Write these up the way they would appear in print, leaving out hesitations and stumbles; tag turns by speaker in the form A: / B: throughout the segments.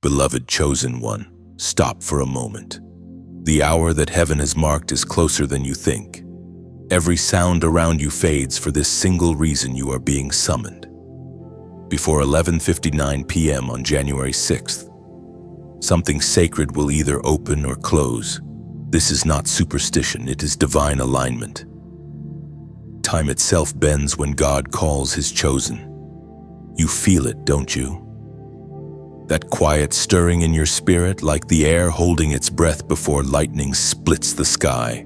A: Beloved chosen one, stop for a moment. The hour that heaven has marked is closer than you think. Every sound around you fades for this single reason: you are being summoned. Before 11:59 p.m. on January 6th, something sacred will either open or close. This is not superstition, it is divine alignment. Time itself bends when God calls his chosen. You feel it, don't you? That quiet stirring in your spirit, like the air holding its breath before lightning splits the sky.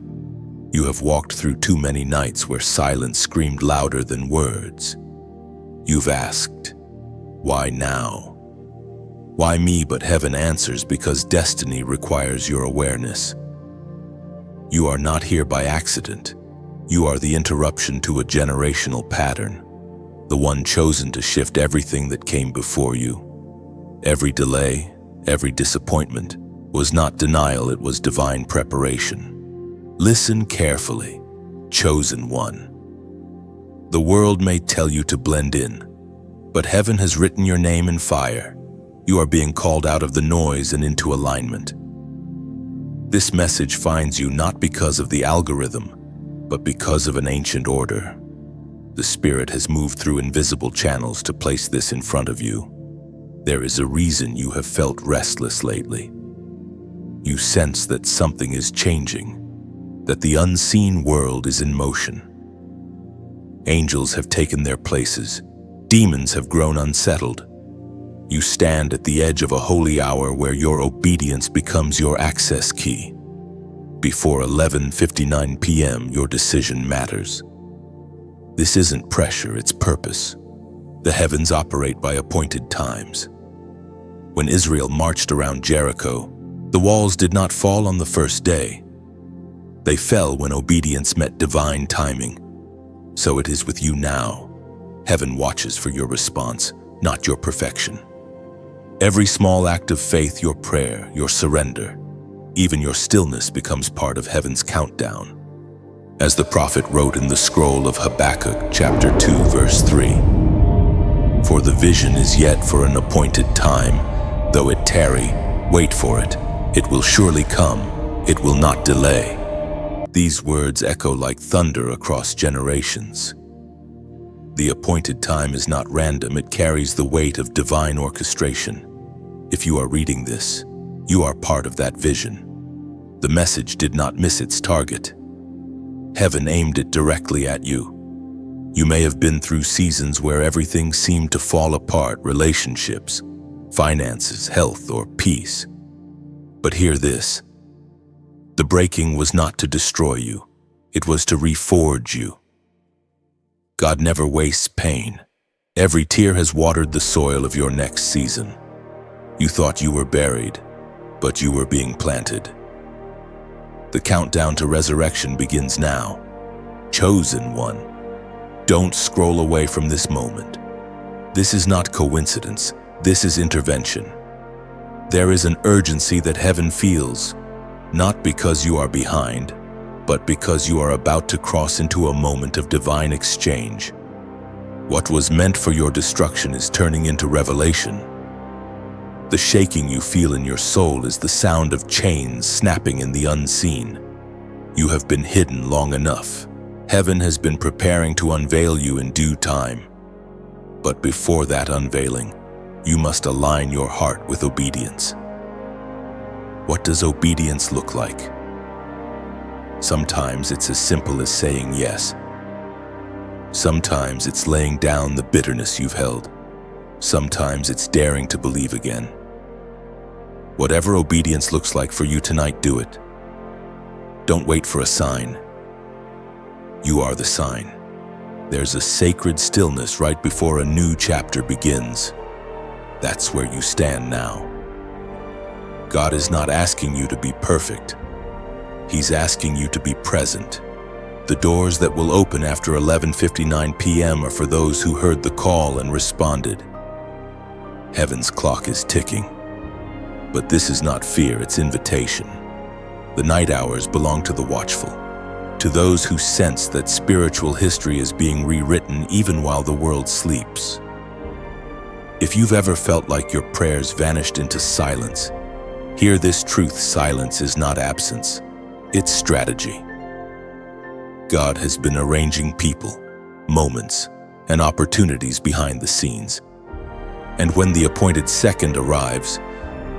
A: You have walked through too many nights where silence screamed louder than words. You've asked, why now? Why me? But heaven answers, because destiny requires your awareness. You are not here by accident. You are the interruption to a generational pattern, the one chosen to shift everything that came before you. Every delay, every disappointment was not denial, it was divine preparation. Listen carefully, chosen one. The world may tell you to blend in, but heaven has written your name in fire. You are being called out of the noise and into alignment. This message finds you not because of the algorithm, but because of an ancient order. The Spirit has moved through invisible channels to place this in front of you. There is a reason you have felt restless lately. You sense that something is changing, that the unseen world is in motion. Angels have taken their places. Demons have grown unsettled. You stand at the edge of a holy hour where your obedience becomes your access key. Before 11:59 p.m., your decision matters. This isn't pressure, it's purpose. The heavens operate by appointed times. When Israel marched around Jericho, the walls did not fall on the first day. They fell when obedience met divine timing. So it is with you now. Heaven watches for your response, not your perfection. Every small act of faith, your prayer, your surrender, even your stillness becomes part of heaven's countdown. As the prophet wrote in the scroll of Habakkuk, chapter 2, verse 3, "For the vision is yet for an appointed time. Though it tarry, wait for it. It will surely come. It will not delay." These words echo like thunder across generations. The appointed time is not random, it carries the weight of divine orchestration. If you are reading this, you are part of that vision. The message did not miss its target. Heaven aimed it directly at you. You may have been through seasons where everything seemed to fall apart: relationships, finances, health, or peace. But hear this. The breaking was not to destroy you. It was to reforge you. God never wastes pain. Every tear has watered the soil of your next season. You thought you were buried, but you were being planted. The countdown to resurrection begins now. Chosen one, don't scroll away from this moment. This is not coincidence. This is intervention. There is an urgency that heaven feels, not because you are behind, but because you are about to cross into a moment of divine exchange. What was meant for your destruction is turning into revelation. The shaking you feel in your soul is the sound of chains snapping in the unseen. You have been hidden long enough. Heaven has been preparing to unveil you in due time. But before that unveiling, you must align your heart with obedience. What does obedience look like? Sometimes it's as simple as saying yes. Sometimes it's laying down the bitterness you've held. Sometimes it's daring to believe again. Whatever obedience looks like for you tonight, do it. Don't wait for a sign. You are the sign. There's a sacred stillness right before a new chapter begins. That's where you stand now. God is not asking you to be perfect. He's asking you to be present. The doors that will open after 11:59 p.m. are for those who heard the call and responded. Heaven's clock is ticking. But this is not fear, it's invitation. The night hours belong to the watchful, to those who sense that spiritual history is being rewritten even while the world sleeps. If you've ever felt like your prayers vanished into silence, hear this truth: silence is not absence, it's strategy. God has been arranging people, moments, and opportunities behind the scenes. And when the appointed second arrives,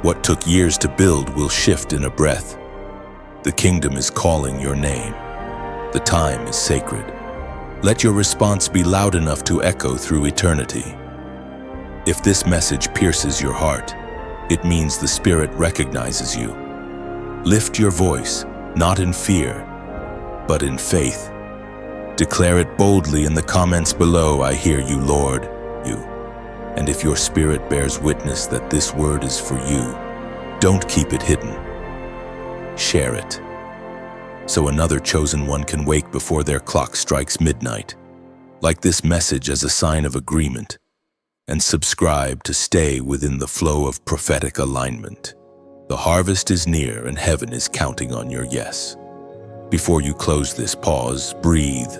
A: what took years to build will shift in a breath. The kingdom is calling your name. The time is sacred. Let your response be loud enough to echo through eternity. If this message pierces your heart, it means the Spirit recognizes you. Lift your voice, not in fear, but in faith. Declare it boldly in the comments below: I hear you, Lord, you. And if your spirit bears witness that this word is for you, don't keep it hidden. Share it, so another chosen one can wake before their clock strikes midnight. Like this message as a sign of agreement, and subscribe to stay within the flow of prophetic alignment. The harvest is near and heaven is counting on your yes. Before you close this, pause, breathe.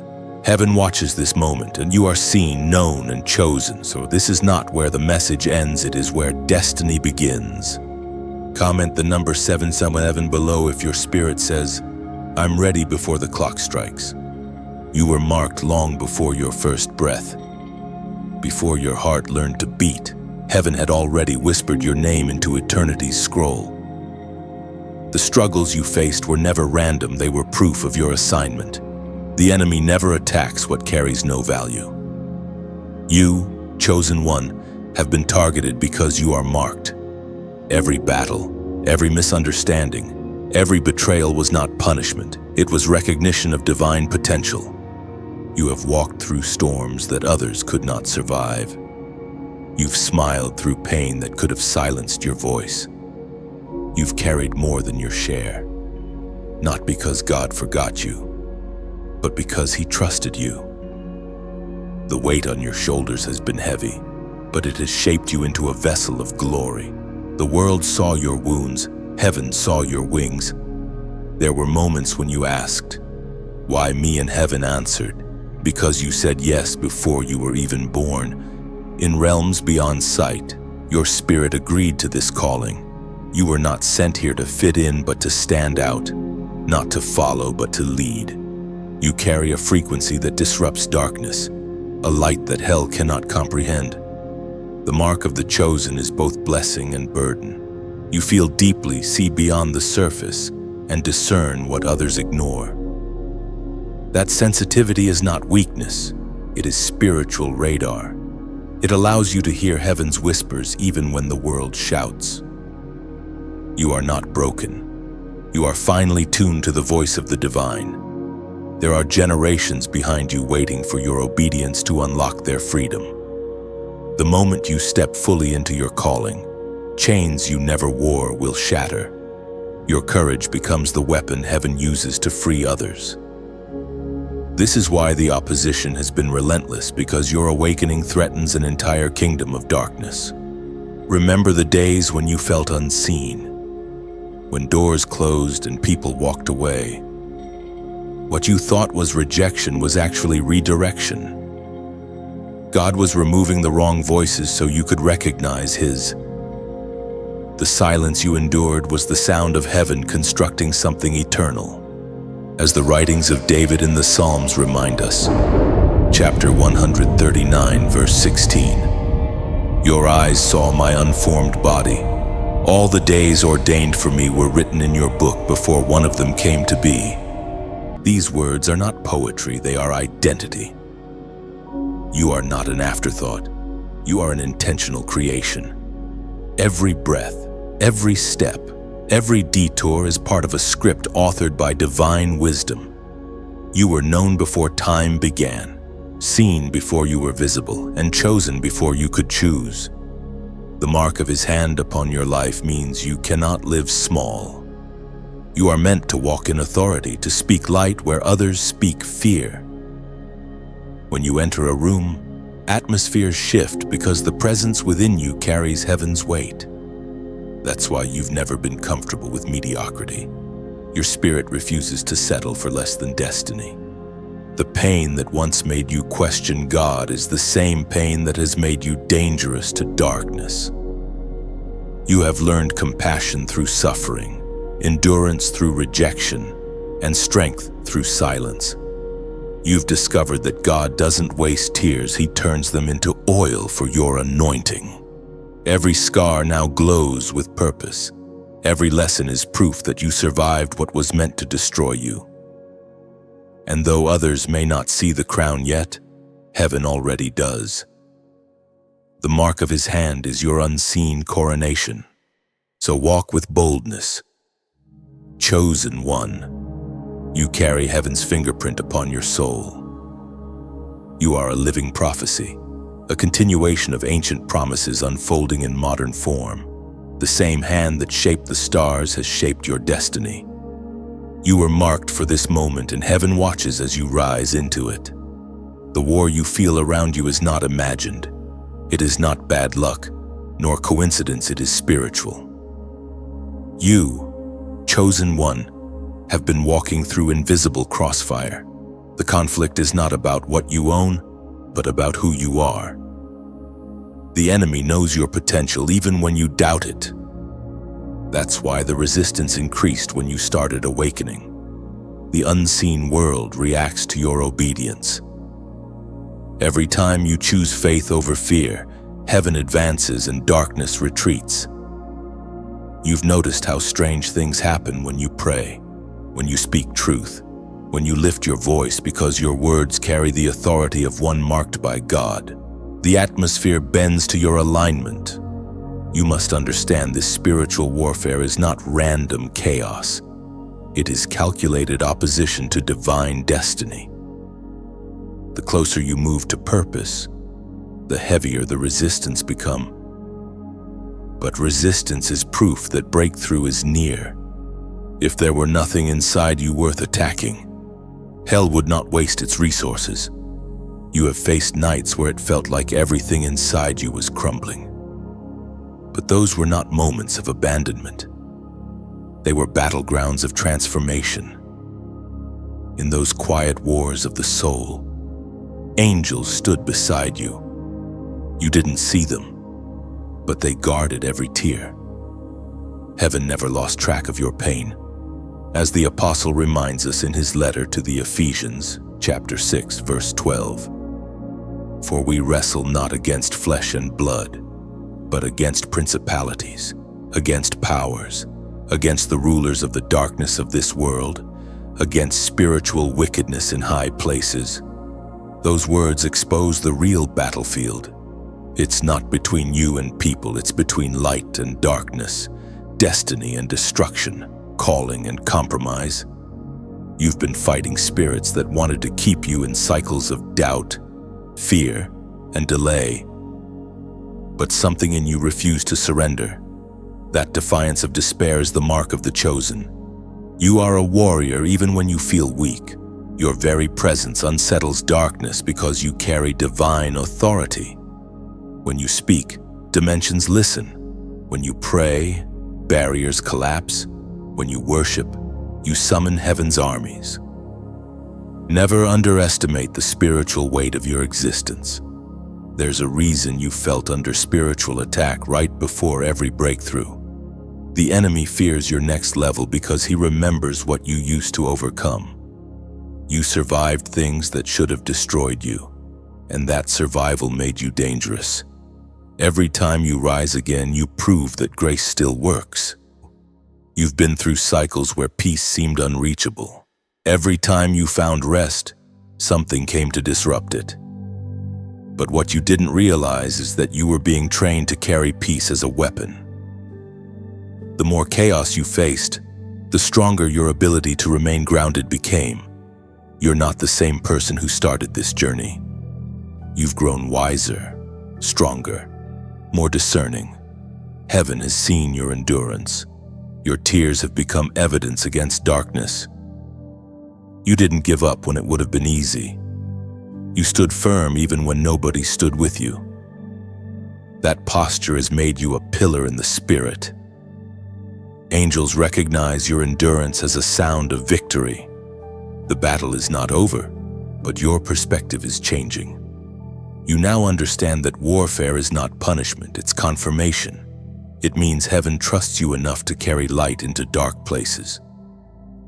A: Heaven watches this moment, and you are seen, known, and chosen. So this is not where the message ends, it is where destiny begins. Comment the number 777 below if your spirit says, I'm ready before the clock strikes. You were marked long before your first breath. Before your heart learned to beat, heaven had already whispered your name into eternity's scroll. The struggles you faced were never random, they were proof of your assignment. The enemy never attacks what carries no value. You, chosen one, have been targeted because you are marked. Every battle, every misunderstanding, every betrayal was not punishment, it was recognition of divine potential. You have walked through storms that others could not survive. You've smiled through pain that could have silenced your voice. You've carried more than your share, not because God forgot you, but because He trusted you. The weight on your shoulders has been heavy, but it has shaped you into a vessel of glory. The world saw your wounds, heaven saw your wings. There were moments when you asked, why me? And heaven answered, because you said yes before you were even born. In realms beyond sight, your spirit agreed to this calling. You were not sent here to fit in, but to stand out, not to follow, but to lead. You carry a frequency that disrupts darkness, a light that hell cannot comprehend. The mark of the chosen is both blessing and burden. You feel deeply, see beyond the surface, and discern what others ignore. That sensitivity is not weakness, it is spiritual radar. It allows you to hear heaven's whispers even when the world shouts. You are not broken. You are finely tuned to the voice of the divine. There are generations behind you waiting for your obedience to unlock their freedom. The moment you step fully into your calling, chains you never wore will shatter. Your courage becomes the weapon heaven uses to free others. This is why the opposition has been relentless, because your awakening threatens an entire kingdom of darkness. Remember the days when you felt unseen, when doors closed and people walked away. What you thought was rejection was actually redirection. God was removing the wrong voices so you could recognize His. The silence you endured was the sound of heaven constructing something eternal. As the writings of David in the Psalms remind us, chapter 139, verse 16, Your eyes saw my unformed body. All the days ordained for me were written in your book before one of them came to be. These words are not poetry, they are identity. You are not an afterthought. You are an intentional creation. Every breath, every step, every detour is part of a script authored by divine wisdom. You were known before time began, seen before you were visible, and chosen before you could choose. The mark of His hand upon your life means you cannot live small. You are meant to walk in authority, to speak light where others speak fear. When you enter a room, atmospheres shift because the presence within you carries heaven's weight. That's why you've never been comfortable with mediocrity. Your spirit refuses to settle for less than destiny. The pain that once made you question God is the same pain that has made you dangerous to darkness. You have learned compassion through suffering, endurance through rejection, and strength through silence. You've discovered that God doesn't waste tears, He turns them into oil for your anointing. Every scar now glows with purpose. Every lesson is proof that you survived what was meant to destroy you. And though others may not see the crown yet, heaven already does. The mark of His hand is your unseen coronation. So walk with boldness. Chosen one, you carry heaven's fingerprint upon your soul. You are a living prophecy, a continuation of ancient promises unfolding in modern form. The same hand that shaped the stars has shaped your destiny. You were marked for this moment, and heaven watches as you rise into it. The war you feel around you is not imagined. It is not bad luck, nor coincidence, it is spiritual. You, chosen one, have been walking through invisible crossfire. The conflict is not about what you own, but about who you are. The enemy knows your potential even when you doubt it. That's why the resistance increased when you started awakening. The unseen world reacts to your obedience. Every time you choose faith over fear, heaven advances and darkness retreats. You've noticed how strange things happen when you pray, when you speak truth, when you lift your voice because your words carry the authority of one marked by God. The atmosphere bends to your alignment. You must understand this spiritual warfare is not random chaos. It is calculated opposition to divine destiny. The closer you move to purpose, the heavier the resistance becomes. But resistance is proof that breakthrough is near. If there were nothing inside you worth attacking, hell would not waste its resources. You have faced nights where it felt like everything inside you was crumbling. But those were not moments of abandonment. They were battlegrounds of transformation. In those quiet wars of the soul, angels stood beside you. You didn't see them, but they guarded every tear. Heaven never lost track of your pain. As the apostle reminds us in his letter to the Ephesians, chapter 6, verse 12, "For we wrestle not against flesh and blood, but against principalities, against powers, against the rulers of the darkness of this world, against spiritual wickedness in high places." Those words expose the real battlefield. It's not between you and people, it's between light and darkness, destiny and destruction, calling and compromise. You've been fighting spirits that wanted to keep you in cycles of doubt, fear, and delay. But something in you refused to surrender. That defiance of despair is the mark of the chosen. You are a warrior even when you feel weak. Your very presence unsettles darkness because you carry divine authority. When you speak, dimensions listen. When you pray, barriers collapse. When you worship, you summon heaven's armies. Never underestimate the spiritual weight of your existence. There's a reason you felt under spiritual attack right before every breakthrough. The enemy fears your next level because he remembers what you used to overcome. You survived things that should have destroyed you, and that survival made you dangerous. Every time you rise again, you prove that grace still works. You've been through cycles where peace seemed unreachable. Every time you found rest, something came to disrupt it. But what you didn't realize is that you were being trained to carry peace as a weapon. The more chaos you faced, the stronger your ability to remain grounded became. You're not the same person who started this journey. You've grown wiser, stronger, more discerning. Heaven has seen your endurance. Your tears have become evidence against darkness. You didn't give up when it would have been easy. You stood firm even when nobody stood with you. That posture has made you a pillar in the spirit. Angels recognize your endurance as a sound of victory. The battle is not over. But your perspective is changing. You now understand that warfare is not punishment, it's confirmation. It means heaven trusts you enough to carry light into dark places.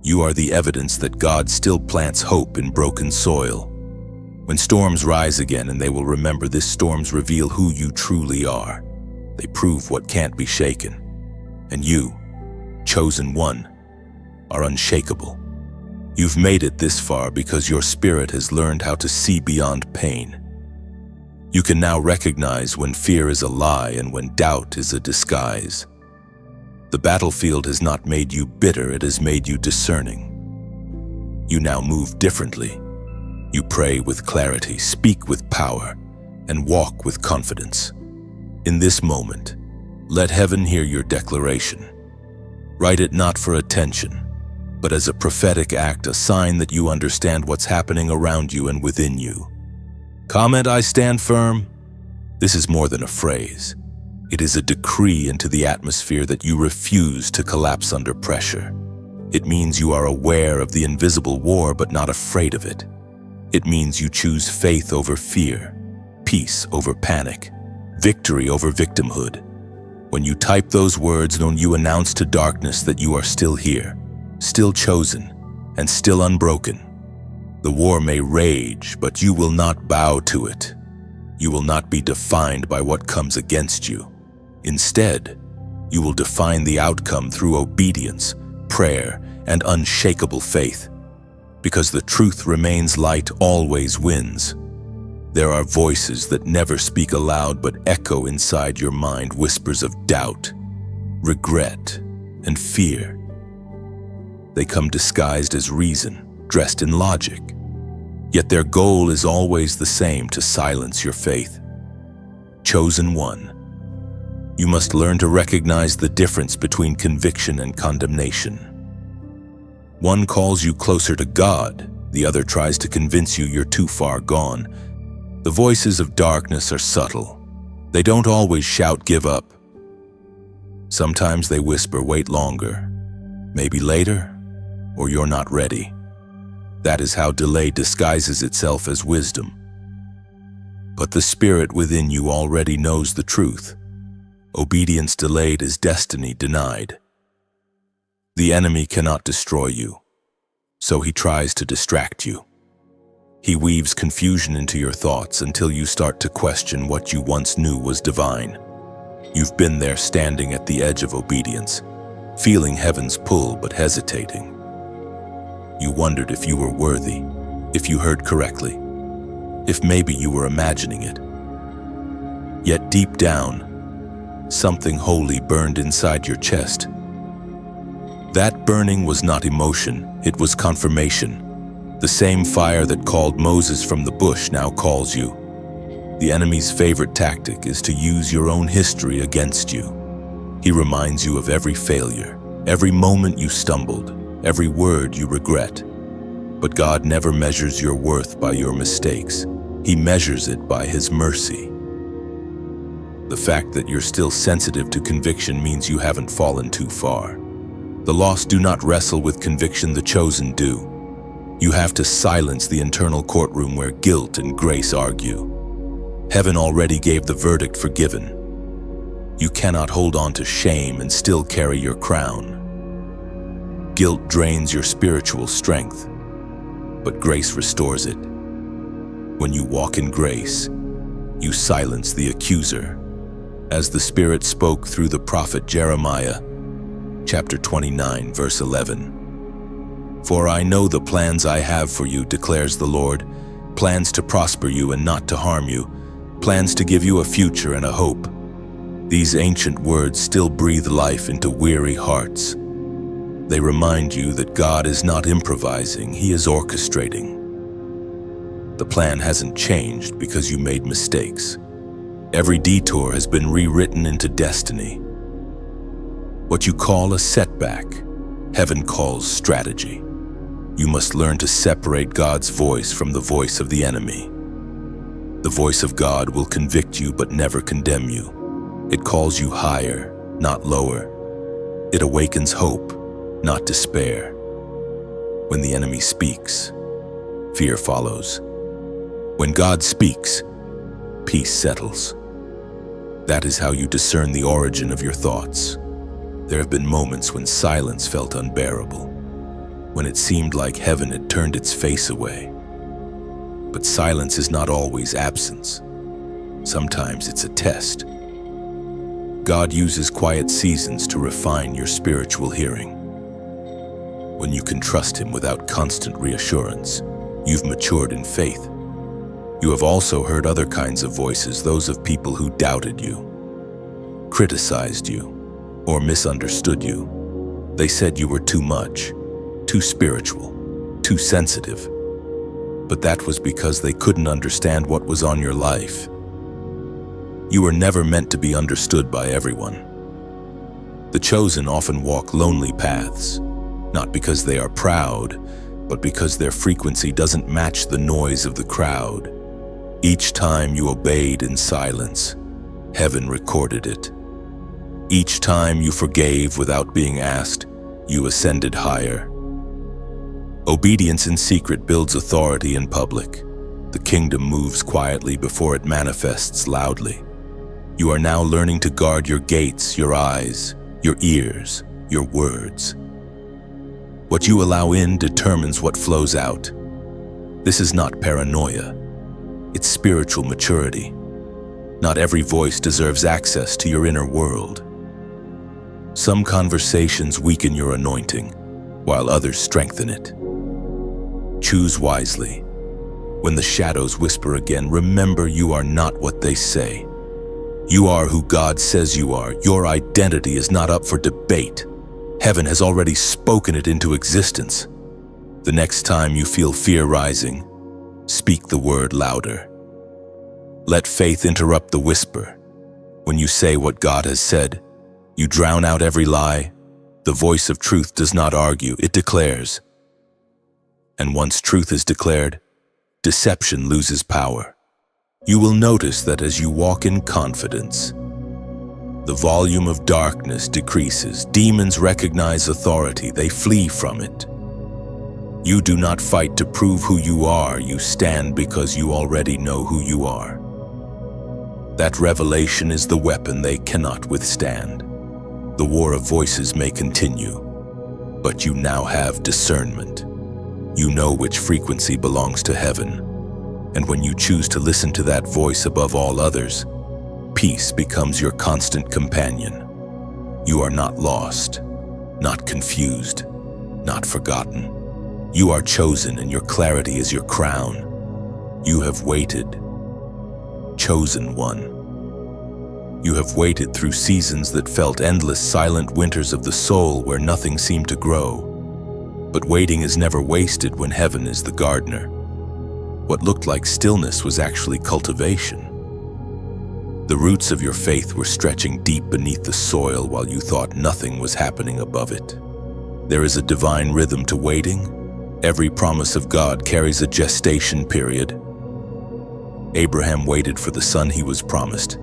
A: You are the evidence that God still plants hope in broken soil. When storms rise again, and they will remember this, storms reveal who you truly are. They prove what can't be shaken. And you, chosen one, are unshakable. You've made it this far because your spirit has learned how to see beyond pain. You can now recognize when fear is a lie and when doubt is a disguise. The battlefield has not made you bitter, it has made you discerning. You now move differently. You pray with clarity, speak with power, and walk with confidence. In this moment, let heaven hear your declaration. Write it not for attention, but as a prophetic act, a sign that you understand what's happening around you and within you. Comment, "I stand firm." This is more than a phrase. It is a decree into the atmosphere that you refuse to collapse under pressure. It means you are aware of the invisible war but not afraid of it. It means you choose faith over fear, peace over panic, victory over victimhood. When you type those words, don't you announce to darkness that you are still here, still chosen, and still unbroken. The war may rage, but you will not bow to it. You will not be defined by what comes against you. Instead, you will define the outcome through obedience, prayer, and unshakable faith. Because the truth remains, light always wins. There are voices that never speak aloud but echo inside your mind, whispers of doubt, regret, and fear. They come disguised as reason, dressed in logic. Yet their goal is always the same: to silence your faith. Chosen one, you must learn to recognize the difference between conviction and condemnation. One calls you closer to God, the other tries to convince you you're too far gone. The voices of darkness are subtle. They don't always shout, "Give up." Sometimes they whisper, "Wait longer, maybe later, or you're not ready." That is how delay disguises itself as wisdom. But the spirit within you already knows the truth. Obedience delayed is destiny denied. The enemy cannot destroy you, so he tries to distract you. He weaves confusion into your thoughts until you start to question what you once knew was divine. You've been there, standing at the edge of obedience, feeling heaven's pull but hesitating. You wondered if you were worthy, if you heard correctly, if maybe you were imagining it. Yet deep down, something holy burned inside your chest. That burning was not emotion, it was confirmation. The same fire that called Moses from the bush now calls you. The enemy's favorite tactic is to use your own history against you. He reminds you of every failure, every moment you stumbled, every word you regret. But God never measures your worth by your mistakes. He measures it by His mercy. The fact that you're still sensitive to conviction means you haven't fallen too far. The lost do not wrestle with conviction, the chosen do. You have to silence the internal courtroom where guilt and grace argue. Heaven already gave the verdict, forgiven. You cannot hold on to shame and still carry your crown. Guilt drains your spiritual strength, but grace restores it. When you walk in grace, you silence the accuser. As the Spirit spoke through the prophet Jeremiah, chapter 29, verse 11. "For I know the plans I have for you, declares the Lord, plans to prosper you and not to harm you, plans to give you a future and a hope." These ancient words still breathe life into weary hearts. They remind you that God is not improvising, He is orchestrating. The plan hasn't changed because you made mistakes. Every detour has been rewritten into destiny. What you call a setback, heaven calls strategy. You must learn to separate God's voice from the voice of the enemy. The voice of God will convict you but never condemn you. It calls you higher, not lower. It awakens hope, not despair. When the enemy speaks, fear follows. When God speaks, peace settles. That is how you discern the origin of your thoughts. There have been moments when silence felt unbearable, when it seemed like heaven had turned its face away. But silence is not always absence. Sometimes it's a test. God uses quiet seasons to refine your spiritual hearing. When you can trust Him without constant reassurance, you've matured in faith. You have also heard other kinds of voices, those of people who doubted you, criticized you, or misunderstood you. They said you were too much, too spiritual, too sensitive. But that was because they couldn't understand what was on your life. You were never meant to be understood by everyone. The chosen often walk lonely paths, not because they are proud, but because their frequency doesn't match the noise of the crowd. Each time you obeyed in silence, heaven recorded it. Each time you forgave without being asked, you ascended higher. Obedience in secret builds authority in public. The kingdom moves quietly before it manifests loudly. You are now learning to guard your gates, your eyes, your ears, your words. What you allow in determines what flows out. This is not paranoia. It's spiritual maturity. Not every voice deserves access to your inner world. Some conversations weaken your anointing, while others strengthen it. Choose wisely. When the shadows whisper again, remember you are not what they say. You are who God says you are. Your identity is not up for debate. Heaven has already spoken it into existence. The next time you feel fear rising, speak the word louder. Let faith interrupt the whisper. When you say what God has said, you drown out every lie. The voice of truth does not argue, it declares. And once truth is declared, deception loses power. You will notice that as you walk in confidence, the volume of darkness decreases. Demons recognize authority, they flee from it. You do not fight to prove who you are, you stand because you already know who you are. That revelation is the weapon they cannot withstand. The war of voices may continue, but you now have discernment. You know which frequency belongs to heaven. And when you choose to listen to that voice above all others, peace becomes your constant companion. You are not lost, not confused, not forgotten. You are chosen, and your clarity is your crown. You have waited, chosen one. You have waited through seasons that felt endless, silent winters of the soul where nothing seemed to grow. But waiting is never wasted when heaven is the gardener. What looked like stillness was actually cultivation. The roots of your faith were stretching deep beneath the soil while you thought nothing was happening above it. There is a divine rhythm to waiting. Every promise of God carries a gestation period. Abraham waited for the son he was promised.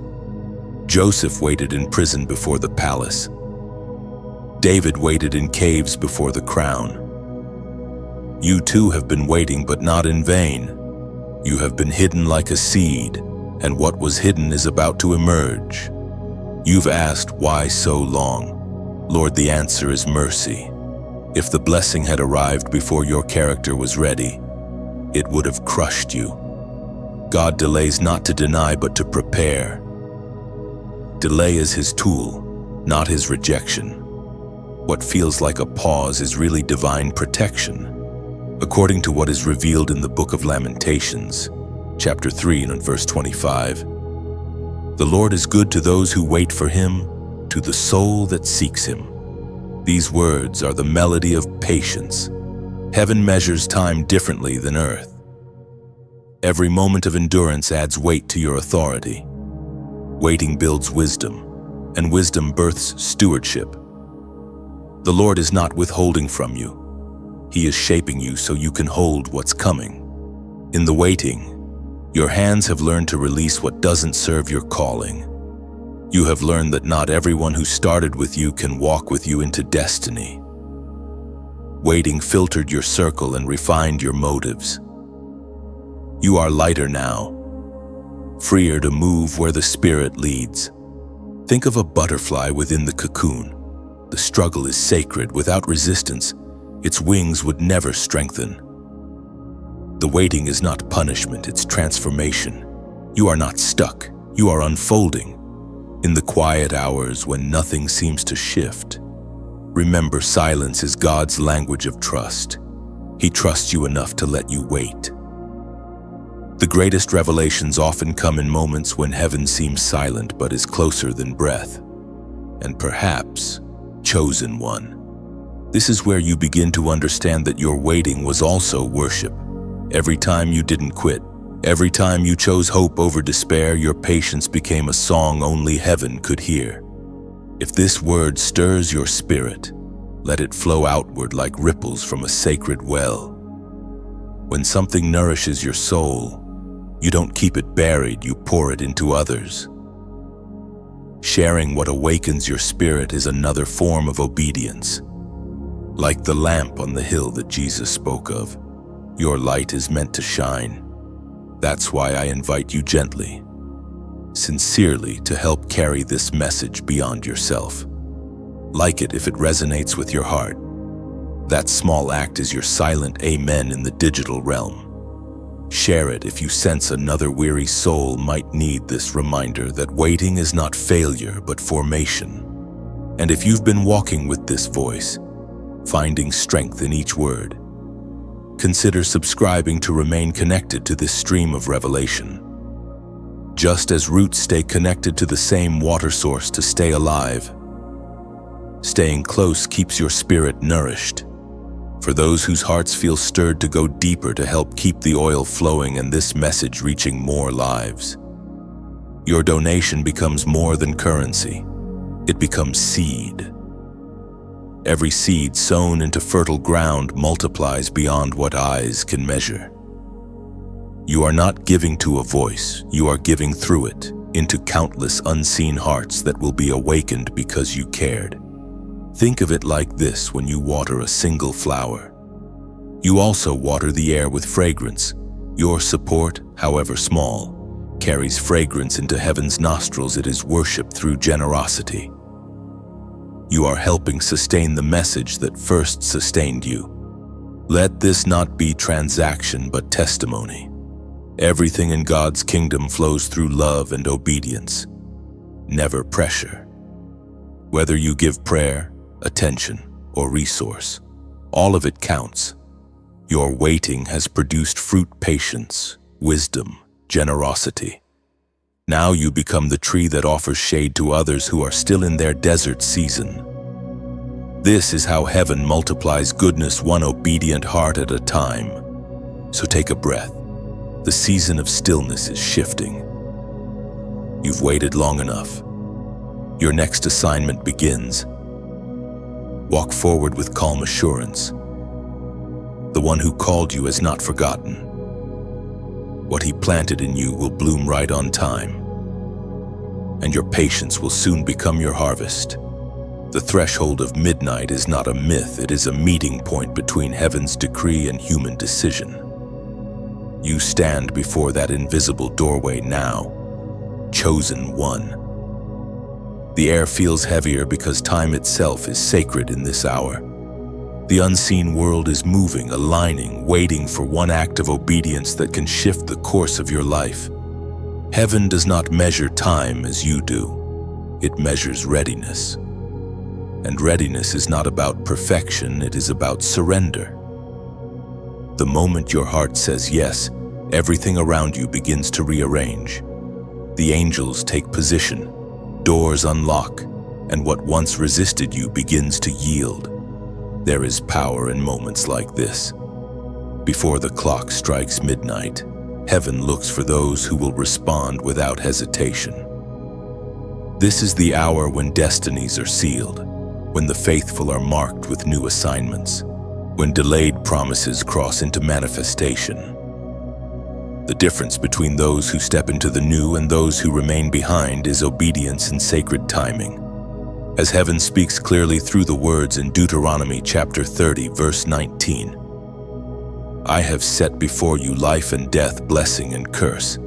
A: Joseph waited in prison before the palace. David waited in caves before the crown. You too have been waiting, but not in vain. You have been hidden like a seed, and what was hidden is about to emerge. You've asked, why so long? Lord, the answer is mercy. If the blessing had arrived before your character was ready, it would have crushed you. God delays not to deny, but to prepare. Delay is His tool, not His rejection. What feels like a pause is really divine protection. According to what is revealed in the book of Lamentations, chapter 3 and verse 25, the Lord is good to those who wait for Him, to the soul that seeks Him. These words are the melody of patience. Heaven measures time differently than earth. Every moment of endurance adds weight to your authority. Waiting builds wisdom, and wisdom births stewardship. The Lord is not withholding from you. He is shaping you so you can hold what's coming. In the waiting, your hands have learned to release what doesn't serve your calling. You have learned that not everyone who started with you can walk with you into destiny. Waiting filtered your circle and refined your motives. You are lighter now, freer to move where the Spirit leads. Think of a butterfly within the cocoon. The struggle is sacred. Without resistance, its wings would never strengthen. The waiting is not punishment, it's transformation. You are not stuck, you are unfolding. In the quiet hours when nothing seems to shift, remember, silence is God's language of trust. He trusts you enough to let you wait. The greatest revelations often come in moments when heaven seems silent but is closer than breath. And perhaps, chosen one. This is where you begin to understand that your waiting was also worship. Every time you didn't quit, every time you chose hope over despair, your patience became a song only heaven could hear. If this word stirs your spirit, let it flow outward like ripples from a sacred well. When something nourishes your soul, you don't keep it buried, you pour it into others. Sharing what awakens your spirit is another form of obedience. Like the lamp on the hill that Jesus spoke of, your light is meant to shine. That's why I invite you gently, sincerely, to help carry this message beyond yourself. Like it if it resonates with your heart. That small act is your silent amen in the digital realm. Share it if you sense another weary soul might need this reminder that waiting is not failure but formation. And if you've been walking with this voice, finding strength in each word, consider subscribing to remain connected to this stream of revelation. Just as roots stay connected to the same water source to stay alive, staying close keeps your spirit nourished. For those whose hearts feel stirred to go deeper to help keep the oil flowing and this message reaching more lives, your donation becomes more than currency. It becomes seed. Every seed sown into fertile ground multiplies beyond what eyes can measure. You are not giving to a voice, you are giving through it into countless unseen hearts that will be awakened because you cared. Think of it like this: when you water a single flower, you also water the air with fragrance. Your support, however small, carries fragrance into heaven's nostrils. It is worship through generosity. You are helping sustain the message that first sustained you. Let this not be transaction but testimony. Everything in God's kingdom flows through love and obedience, never pressure. Whether you give prayer, attention, or resource, all of it counts. Your waiting has produced fruit: patience, wisdom, generosity. Now you become the tree that offers shade to others who are still in their desert season. This is how heaven multiplies goodness, one obedient heart at a time. So take a breath. The season of stillness is shifting. You've waited long enough. Your next assignment begins. Walk forward with calm assurance. The one who called you has not forgotten. What he planted in you will bloom right on time, and your patience will soon become your harvest. The threshold of midnight is not a myth, it is a meeting point between heaven's decree and human decision. You stand before that invisible doorway now, chosen one. The air feels heavier because time itself is sacred in this hour. The unseen world is moving, aligning, waiting for one act of obedience that can shift the course of your life. Heaven does not measure time as you do. It measures readiness. And readiness is not about perfection, it is about surrender. The moment your heart says yes, everything around you begins to rearrange. The angels take position. Doors unlock, and what once resisted you begins to yield. There is power in moments like this. Before the clock strikes midnight, heaven looks for those who will respond without hesitation. This is the hour when destinies are sealed, when the faithful are marked with new assignments, when delayed promises cross into manifestation. The difference between those who step into the new and those who remain behind is obedience and sacred timing. As heaven speaks clearly through the words in Deuteronomy chapter 30, verse 19. I have set before you life and death, blessing and curse.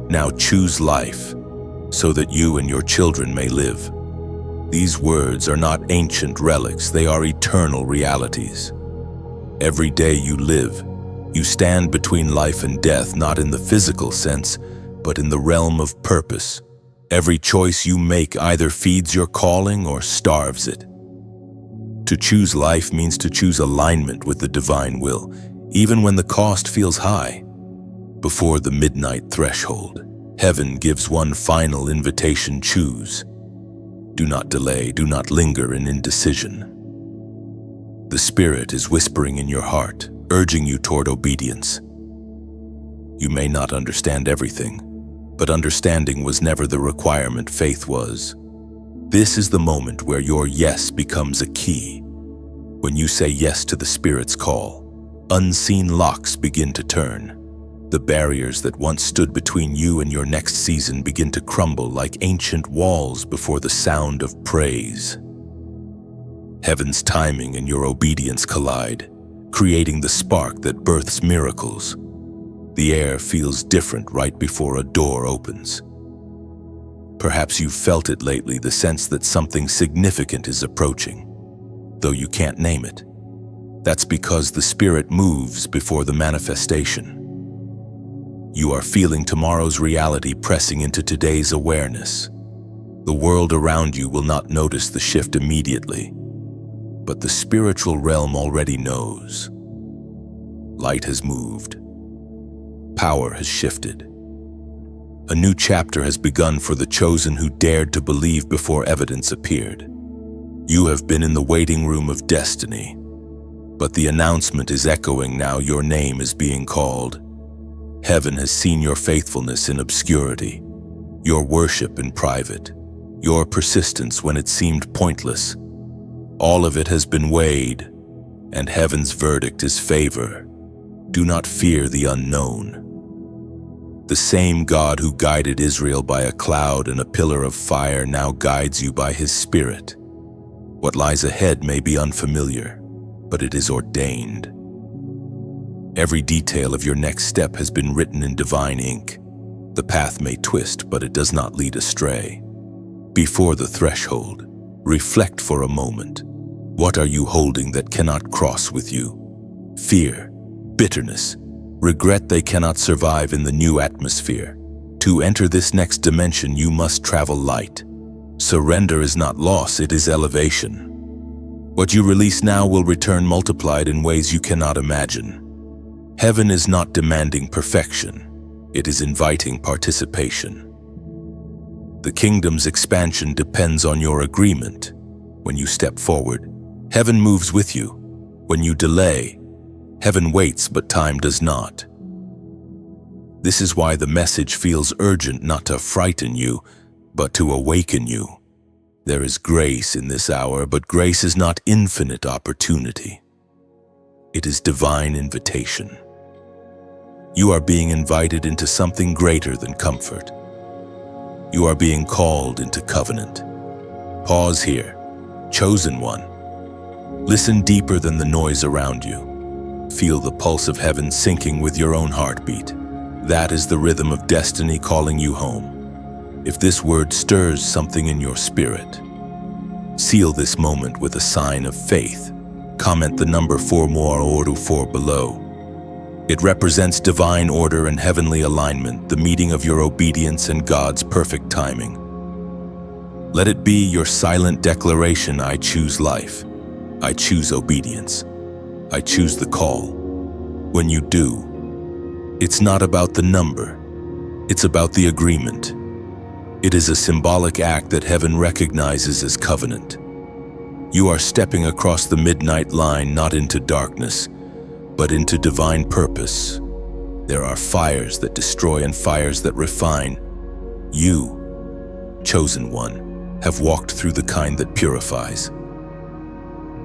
A: Now choose life, so that you and your children may live. These words are not ancient relics, they are eternal realities. Every day you live, you stand between life and death, not in the physical sense, but in the realm of purpose. Every choice you make either feeds your calling or starves it. To choose life means to choose alignment with the divine will, even when the cost feels high. Before the midnight threshold, heaven gives one final invitation: choose. Do not delay, do not linger in indecision. The Spirit is whispering in your heart, urging you toward obedience. You may not understand everything, but understanding was never the requirement, faith was. This is the moment where your yes becomes a key. When you say yes to the Spirit's call, unseen locks begin to turn. The barriers that once stood between you and your next season begin to crumble like ancient walls before the sound of praise. Heaven's timing and your obedience collide, creating the spark that births miracles. The air feels different right before a door opens. Perhaps you've felt it lately, the sense that something significant is approaching, though you can't name it. That's because the Spirit moves before the manifestation. You are feeling tomorrow's reality pressing into today's awareness. The world around you will not notice the shift immediately, but the spiritual realm already knows. Light has moved. Power has shifted. A new chapter has begun for the chosen who dared to believe before evidence appeared. You have been in the waiting room of destiny, but the announcement is echoing now. Your name is being called. Heaven has seen your faithfulness in obscurity, your worship in private, your persistence when it seemed pointless. All of it has been weighed, and heaven's verdict is favor. Do not fear the unknown. The same God who guided Israel by a cloud and a pillar of fire now guides you by his Spirit. What lies ahead may be unfamiliar, but it is ordained. Every detail of your next step has been written in divine ink. The path may twist, but it does not lead astray. Before the threshold, reflect for a moment. What are you holding that cannot cross with you? Fear, bitterness, regret, they cannot survive in the new atmosphere. To enter this next dimension, you must travel light. Surrender is not loss, it is elevation. What you release now will return multiplied in ways you cannot imagine. Heaven is not demanding perfection, it is inviting participation. The kingdom's expansion depends on your agreement. When you step forward, heaven moves with you. When you delay, heaven waits, but time does not. This is why the message feels urgent, not to frighten you, but to awaken you. There is grace in this hour, but grace is not infinite opportunity. It is divine invitation. You are being invited into something greater than comfort. You are being called into covenant. Pause here, chosen one. Listen deeper than the noise around you. Feel the pulse of heaven syncing with your own heartbeat. That is the rhythm of destiny calling you home. If this word stirs something in your spirit, seal this moment with a sign of faith. Comment the number 4 more or 4 below. It represents divine order and heavenly alignment, the meeting of your obedience and God's perfect timing. Let it be your silent declaration: I choose life. I choose obedience. I choose the call. When you do, it's not about the number, it's about the agreement. It is a symbolic act that heaven recognizes as covenant. You are stepping across the midnight line, not into darkness, but into divine purpose. There are fires that destroy and fires that refine. You, chosen one, have walked through the kind that purifies.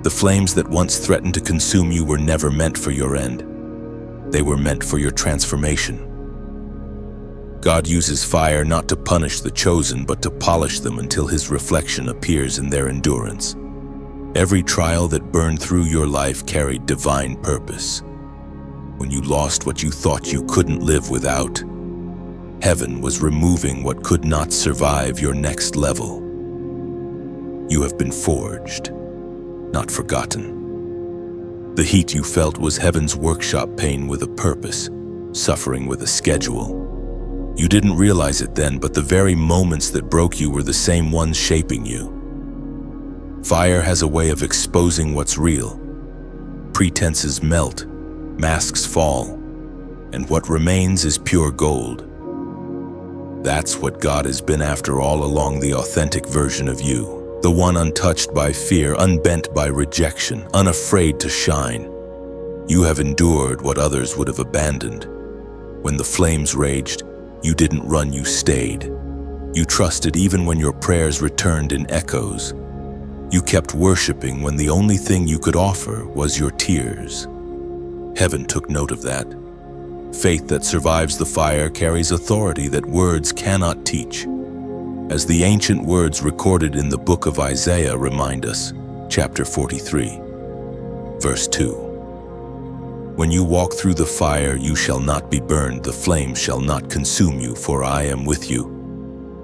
A: The flames that once threatened to consume you were never meant for your end. They were meant for your transformation. God uses fire not to punish the chosen, but to polish them until his reflection appears in their endurance. Every trial that burned through your life carried divine purpose. when you lost what you thought you couldn't live without. Heaven was removing what could not survive your next level. You have been forged, not forgotten. The heat you felt was heaven's workshop pain with a purpose, suffering with a schedule. You didn't realize it then, but the very moments that broke you were the same ones shaping you. Fire has a way of exposing what's real. Pretenses melt, masks fall, and what remains is pure gold. That's what God has been after all along, the authentic version of you, the one untouched by fear, unbent by rejection, unafraid to shine. You have endured what others would have abandoned. When the flames raged, you didn't run, you stayed. You trusted even when your prayers returned in echoes. You kept worshiping when the only thing you could offer was your tears. Heaven took note of that. Faith that survives the fire carries authority that words cannot teach. As the ancient words recorded in the book of Isaiah remind us, chapter 43, verse 2. When you walk through the fire, you shall not be burned, the flame shall not consume you, for I am with you.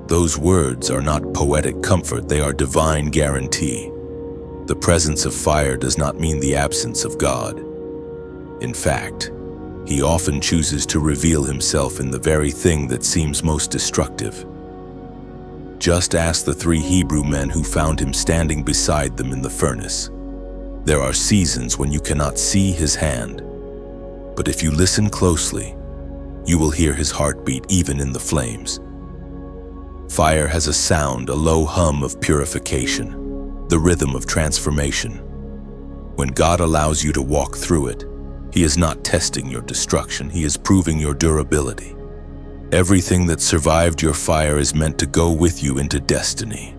A: Those words are not poetic comfort, they are divine guarantee. The presence of fire does not mean the absence of God. In fact, He often chooses to reveal Himself in the very thing that seems most destructive. Just ask the 3 Hebrew men who found Him standing beside them in the furnace. There are seasons when you cannot see His hand, but if you listen closely, you will hear His heartbeat even in the flames. Fire has a sound, a low hum of purification, the rhythm of transformation. When God allows you to walk through it, He is not testing your destruction, He is proving your durability. Everything that survived your fire is meant to go with you into destiny.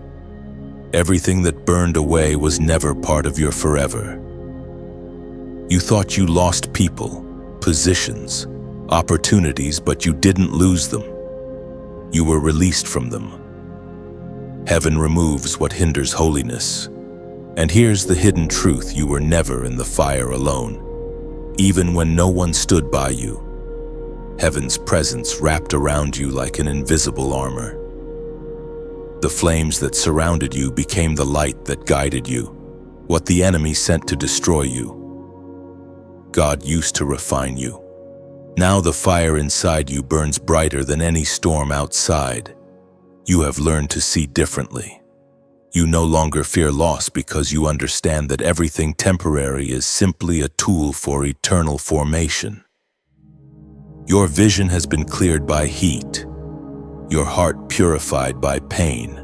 A: Everything that burned away was never part of your forever. You thought you lost people, positions, opportunities, but you didn't lose them. You were released from them. Heaven removes what hinders holiness. And here's the hidden truth: you were never in the fire alone. Even when no one stood by you, heaven's presence wrapped around you like an invisible armor. The flames that surrounded you became the light that guided you, what the enemy sent to destroy you. God used to refine you. Now the fire inside you burns brighter than any storm outside. You have learned to see differently. You no longer fear loss because you understand that everything temporary is simply a tool for eternal formation. Your vision has been cleared by heat, your heart purified by pain.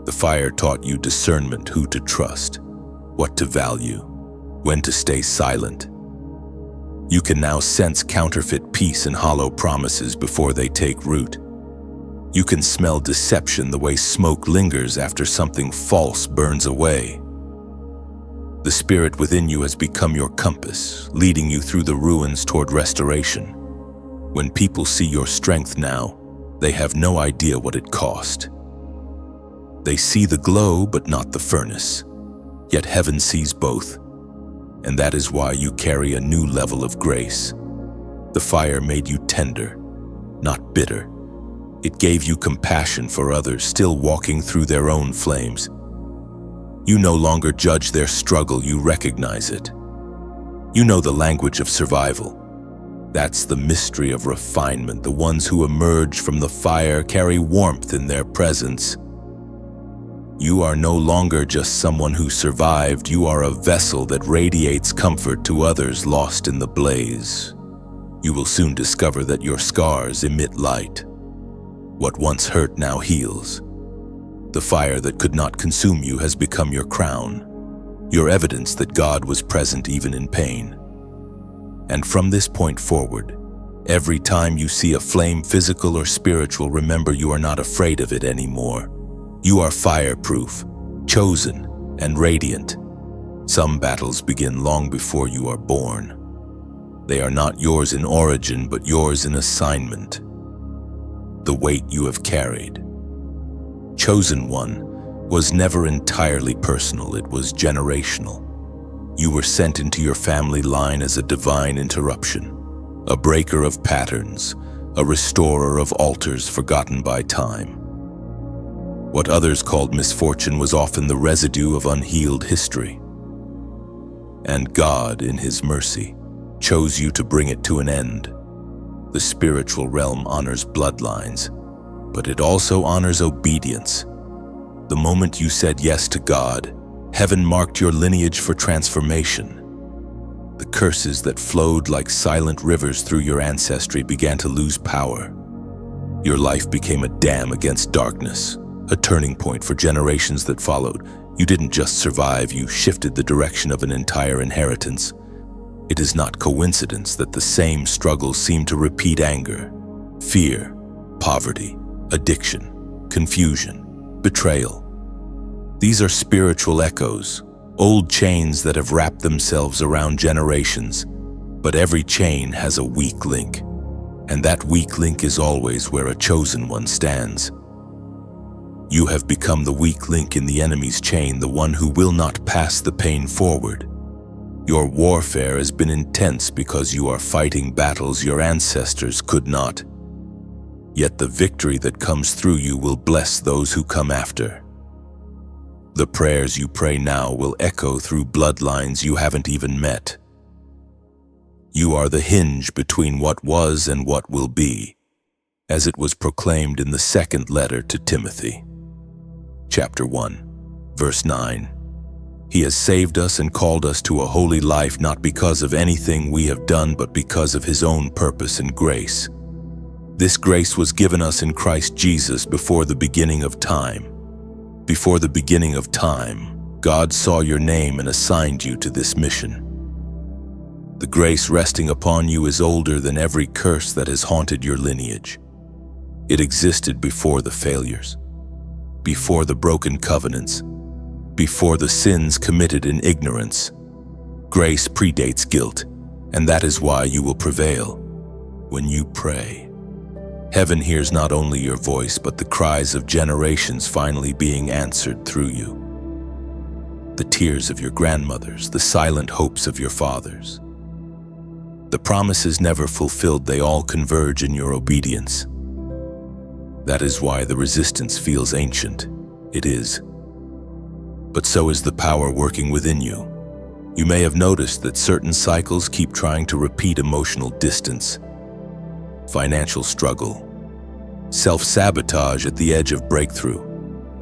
A: The fire taught you discernment, who to trust, what to value, when to stay silent. You can now sense counterfeit peace and hollow promises before they take root. You can smell deception the way smoke lingers after something false burns away. The spirit within you has become your compass, leading you through the ruins toward restoration. When people see your strength now, they have no idea what it cost. They see the glow but not the furnace, yet heaven sees both. And that is why you carry a new level of grace. The fire made you tender, not bitter. It gave you compassion for others still walking through their own flames. You no longer judge their struggle, you recognize it. You know the language of survival. That's the mystery of refinement. The ones who emerge from the fire carry warmth in their presence. You are no longer just someone who survived. You are a vessel that radiates comfort to others lost in the blaze. You will soon discover that your scars emit light. What once hurt now heals. The fire that could not consume you has become your crown, your evidence that God was present even in pain. And from this point forward, every time you see a flame, physical or spiritual, remember you are not afraid of it anymore. You are fireproof, chosen, and radiant. Some battles begin long before you are born. They are not yours in origin, but yours in assignment. The weight you have carried. Chosen one was never entirely personal, it was generational. You were sent into your family line as a divine interruption. a breaker of patterns, a restorer of altars forgotten by time. What others called misfortune was often the residue of unhealed history. And God, in His mercy, chose you to bring it to an end. The spiritual realm honors bloodlines, but it also honors obedience. The moment you said yes to God, heaven marked your lineage for transformation. The curses that flowed like silent rivers through your ancestry began to lose power. Your life became a dam against darkness, a turning point for generations that followed. You didn't just survive, you shifted the direction of an entire inheritance. It is not coincidence that the same struggles seem to repeat: anger, fear, poverty, addiction, confusion, betrayal. These are spiritual echoes, old chains that have wrapped themselves around generations. But every chain has a weak link, and that weak link is always where a chosen one stands. You have become the weak link in the enemy's chain, the one who will not pass the pain forward. Your warfare has been intense because you are fighting battles your ancestors could not. Yet the victory that comes through you will bless those who come after. The prayers you pray now will echo through bloodlines you haven't even met. You are the hinge between what was and what will be, as it was proclaimed in the second letter to Timothy. Chapter 1, verse 9. He has saved us and called us to a holy life, not because of anything we have done, but because of His own purpose and grace. This grace was given us in Christ Jesus before the beginning of time. Before the beginning of time, God saw your name and assigned you to this mission. The grace resting upon you is older than every curse that has haunted your lineage. It existed before the failures, before the broken covenants, before the sins committed in ignorance. Grace predates guilt, and that is why you will prevail. When you pray, heaven hears not only your voice, but the cries of generations finally being answered through you. The tears of your grandmothers, the silent hopes of your fathers. The promises never fulfilled, they all converge in your obedience. That is why the resistance feels ancient. It is. But so is the power working within you. You may have noticed that certain cycles keep trying to repeat: emotional distance, financial struggle, self-sabotage at the edge of breakthrough.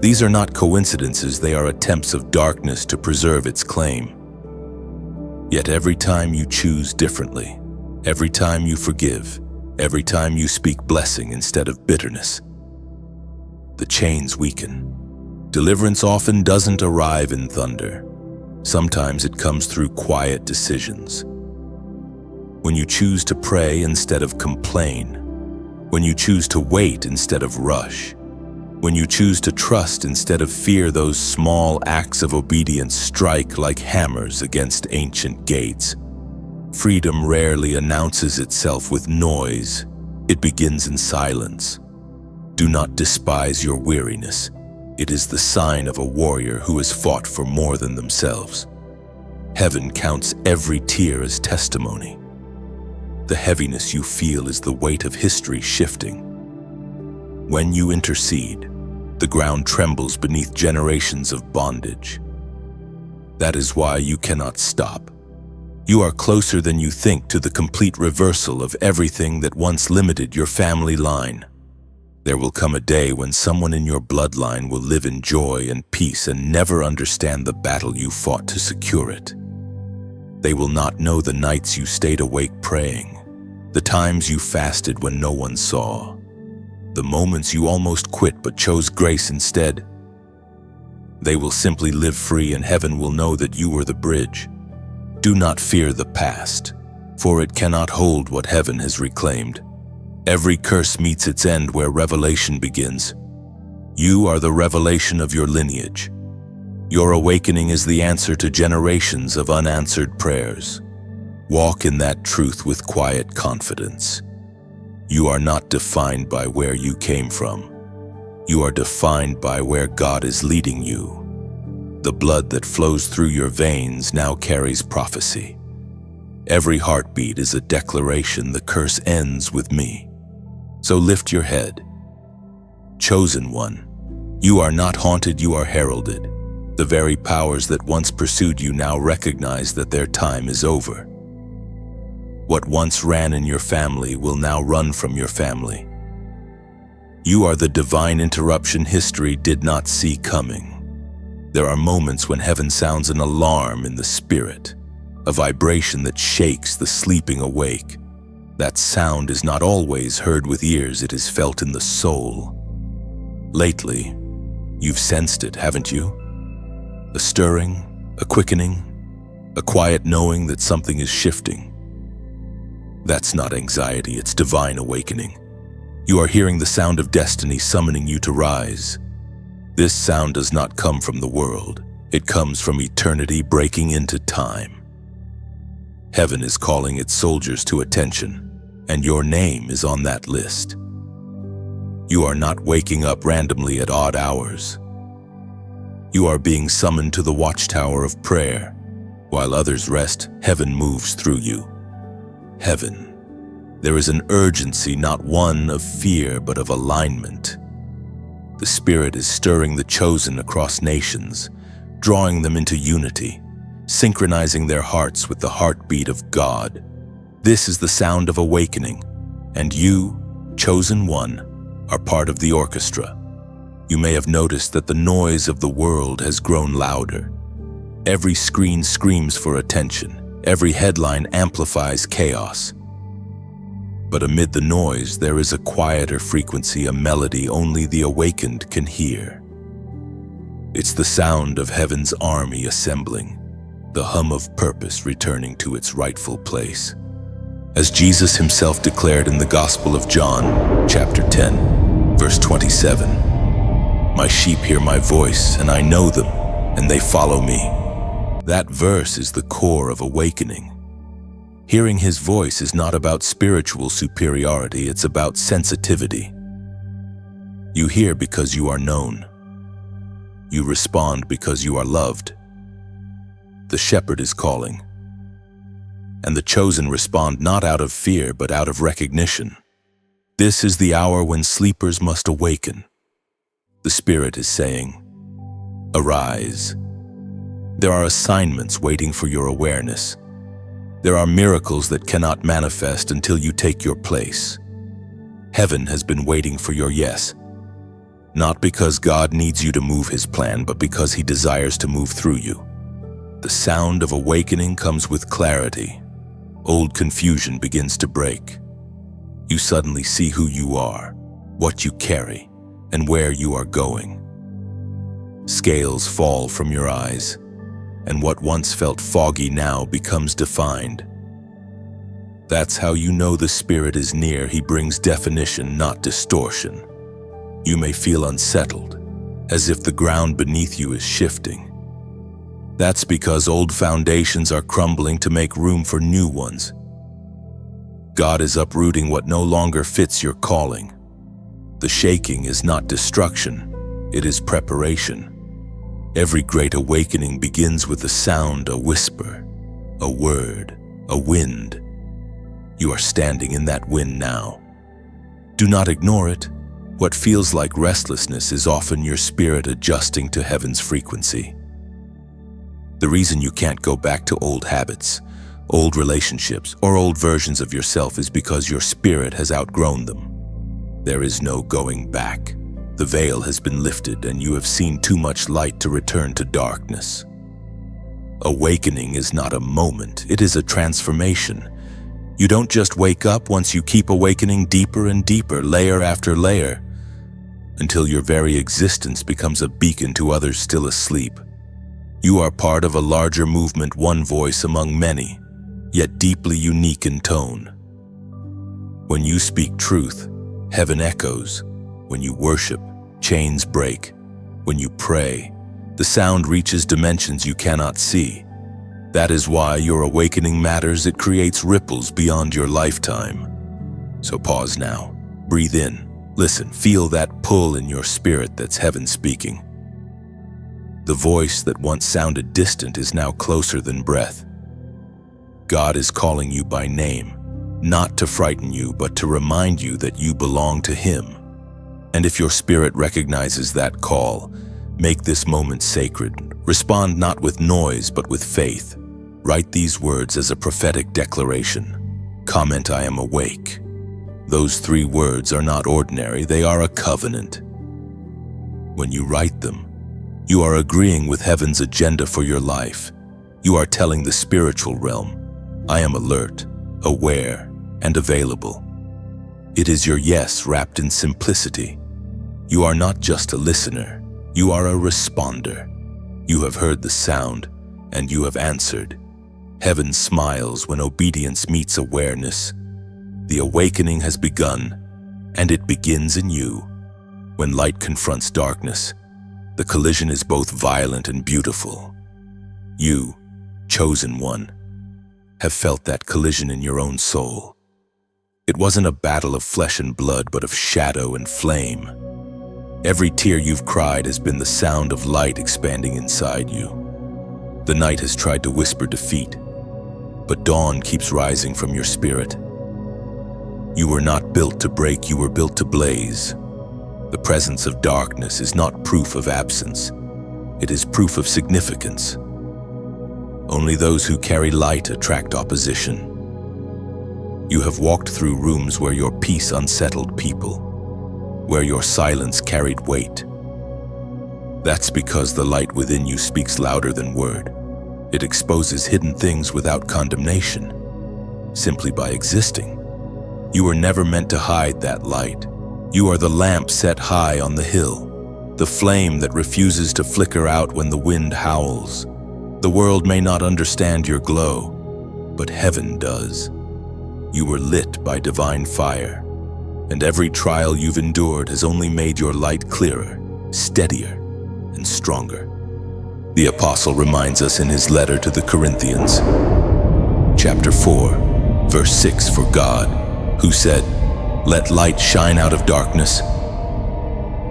A: These are not coincidences, they are attempts of darkness to preserve its claim. Yet every time you choose differently, every time you forgive, every time you speak blessing instead of bitterness, the chains weaken. Deliverance often doesn't arrive in thunder. Sometimes it comes through quiet decisions. When you choose to pray instead of complain, when you choose to wait instead of rush, when you choose to trust instead of fear, those small acts of obedience strike like hammers against ancient gates. Freedom rarely announces itself with noise. It begins in silence. Do not despise your weariness. It is the sign of a warrior who has fought for more than themselves. Heaven counts every tear as testimony. The heaviness you feel is the weight of history shifting. When you intercede, the ground trembles beneath generations of bondage. That is why you cannot stop. You are closer than you think to the complete reversal of everything that once limited your family line. There will come a day when someone in your bloodline will live in joy and peace and never understand the battle you fought to secure it. They will not know the nights you stayed awake praying, the times you fasted when no one saw, the moments you almost quit but chose grace instead. They will simply live free, and heaven will know that you were the bridge. Do not fear the past, for it cannot hold what heaven has reclaimed. Every curse meets its end where revelation begins. You are the revelation of your lineage. Your awakening is the answer to generations of unanswered prayers. Walk in that truth with quiet confidence. You are not defined by where you came from. You are defined by where God is leading you. The blood that flows through your veins now carries prophecy. Every heartbeat is a declaration the curse ends with me. So lift your head. Chosen one, you are not haunted, you are heralded. The very powers that once pursued you now recognize that their time is over. What once ran in your family will now run from your family. You are the divine interruption history did not see coming. There are moments when heaven sounds an alarm in the spirit, a vibration that shakes the sleeping awake. That sound is not always heard with ears, it is felt in the soul. Lately, you've sensed it, haven't you? A stirring, a quickening, a quiet knowing that something is shifting. That's not anxiety, it's divine awakening. You are hearing the sound of destiny summoning you to rise. This sound does not come from the world. It comes from eternity breaking into time. Heaven is calling its soldiers to attention, and your name is on that list. You are not waking up randomly at odd hours. You are being summoned to the watchtower of prayer. While others rest, heaven moves through you. Heaven. There is an urgency, not one of fear, but of alignment. The Spirit is stirring the chosen across nations, drawing them into unity, synchronizing their hearts with the heartbeat of God. This is the sound of awakening, and you, chosen one, are part of the orchestra. You may have noticed that the noise of the world has grown louder. Every screen screams for attention. Every headline amplifies chaos. But amid the noise, there is a quieter frequency, a melody only the awakened can hear. It's the sound of heaven's army assembling, the hum of purpose returning to its rightful place. As Jesus himself declared in the Gospel of John, chapter 10, verse 27, "My sheep hear my voice, and I know them, and they follow me." That verse is the core of awakening. Hearing his voice is not about spiritual superiority, it's about sensitivity. You hear because you are known. You respond because you are loved. The shepherd is calling, and the chosen respond not out of fear, but out of recognition. This is the hour when sleepers must awaken. The Spirit is saying, "Arise." There are assignments waiting for your awareness. There are miracles that cannot manifest until you take your place. Heaven has been waiting for your yes, not because God needs you to move his plan, but because he desires to move through you. The sound of awakening comes with clarity. Old confusion begins to break. You suddenly see who you are, what you carry, and where you are going. Scales fall from your eyes, and what once felt foggy now becomes defined. That's how you know the Spirit is near. He brings definition, not distortion. You may feel unsettled, as if the ground beneath you is shifting. That's because old foundations are crumbling to make room for new ones. God is uprooting what no longer fits your calling. The shaking is not destruction, it is preparation. Every great awakening begins with a sound, a whisper, a word, a wind. You are standing in that wind now. Do not ignore it. What feels like restlessness is often your spirit adjusting to heaven's frequency. The reason you can't go back to old habits, old relationships, or old versions of yourself is because your spirit has outgrown them. There is no going back. The veil has been lifted, and you have seen too much light to return to darkness. Awakening is not a moment, it is a transformation. You don't just wake up once you keep awakening deeper and deeper, layer after layer, until your very existence becomes a beacon to others still asleep. You are part of a larger movement, one voice among many, yet deeply unique in tone. When you speak truth, heaven echoes. When you worship, chains break. When you pray, the sound reaches dimensions you cannot see. That is why your awakening matters. It creates ripples beyond your lifetime. So pause now, breathe in, listen, feel that pull in your spirit that's heaven speaking. The voice that once sounded distant is now closer than breath. God is calling you by name, not to frighten you, but to remind you that you belong to Him. And if your spirit recognizes that call, make this moment sacred. Respond not with noise, but with faith. Write these words as a prophetic declaration. Comment, "I am awake." Those 3 words are not ordinary, they are a covenant. When you write them, you are agreeing with heaven's agenda for your life. You are telling the spiritual realm, "I am alert, aware, and available." It is your yes wrapped in simplicity. You are not just a listener, you are a responder. You have heard the sound, and you have answered. Heaven smiles when obedience meets awareness. The awakening has begun, and it begins in you. When light confronts darkness, the collision is both violent and beautiful. You, chosen one, have felt that collision in your own soul. It wasn't a battle of flesh and blood, but of shadow and flame. Every tear you've cried has been the sound of light expanding inside you. The night has tried to whisper defeat, but dawn keeps rising from your spirit. You were not built to break, you were built to blaze. The presence of darkness is not proof of absence, it is proof of significance. Only those who carry light attract opposition. You have walked through rooms where your peace unsettled people, where your silence carried weight. That's because the light within you speaks louder than word. It exposes hidden things without condemnation, simply by existing. You were never meant to hide that light. You are the lamp set high on the hill, the flame that refuses to flicker out when the wind howls. The world may not understand your glow, but heaven does. You were lit by divine fire, and every trial you've endured has only made your light clearer, steadier, and stronger. The apostle reminds us in his letter to the Corinthians, chapter 4, verse 6, "For God, who said, 'Let light shine out of darkness,'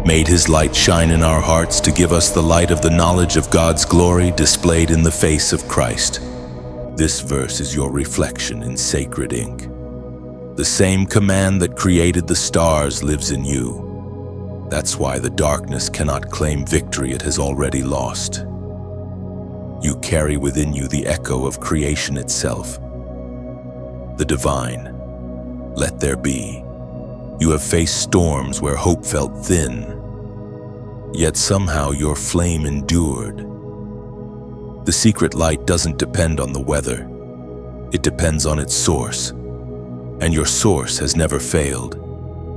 A: made his light shine in our hearts to give us the light of the knowledge of God's glory displayed in the face of Christ." This verse is your reflection in sacred ink. The same command that created the stars lives in you. That's why the darkness cannot claim victory it has already lost. You carry within you the echo of creation itself, the divine. Let there be. You have faced storms where hope felt thin, yet somehow your flame endured. The secret light doesn't depend on the weather. It depends on its source. And your source has never failed.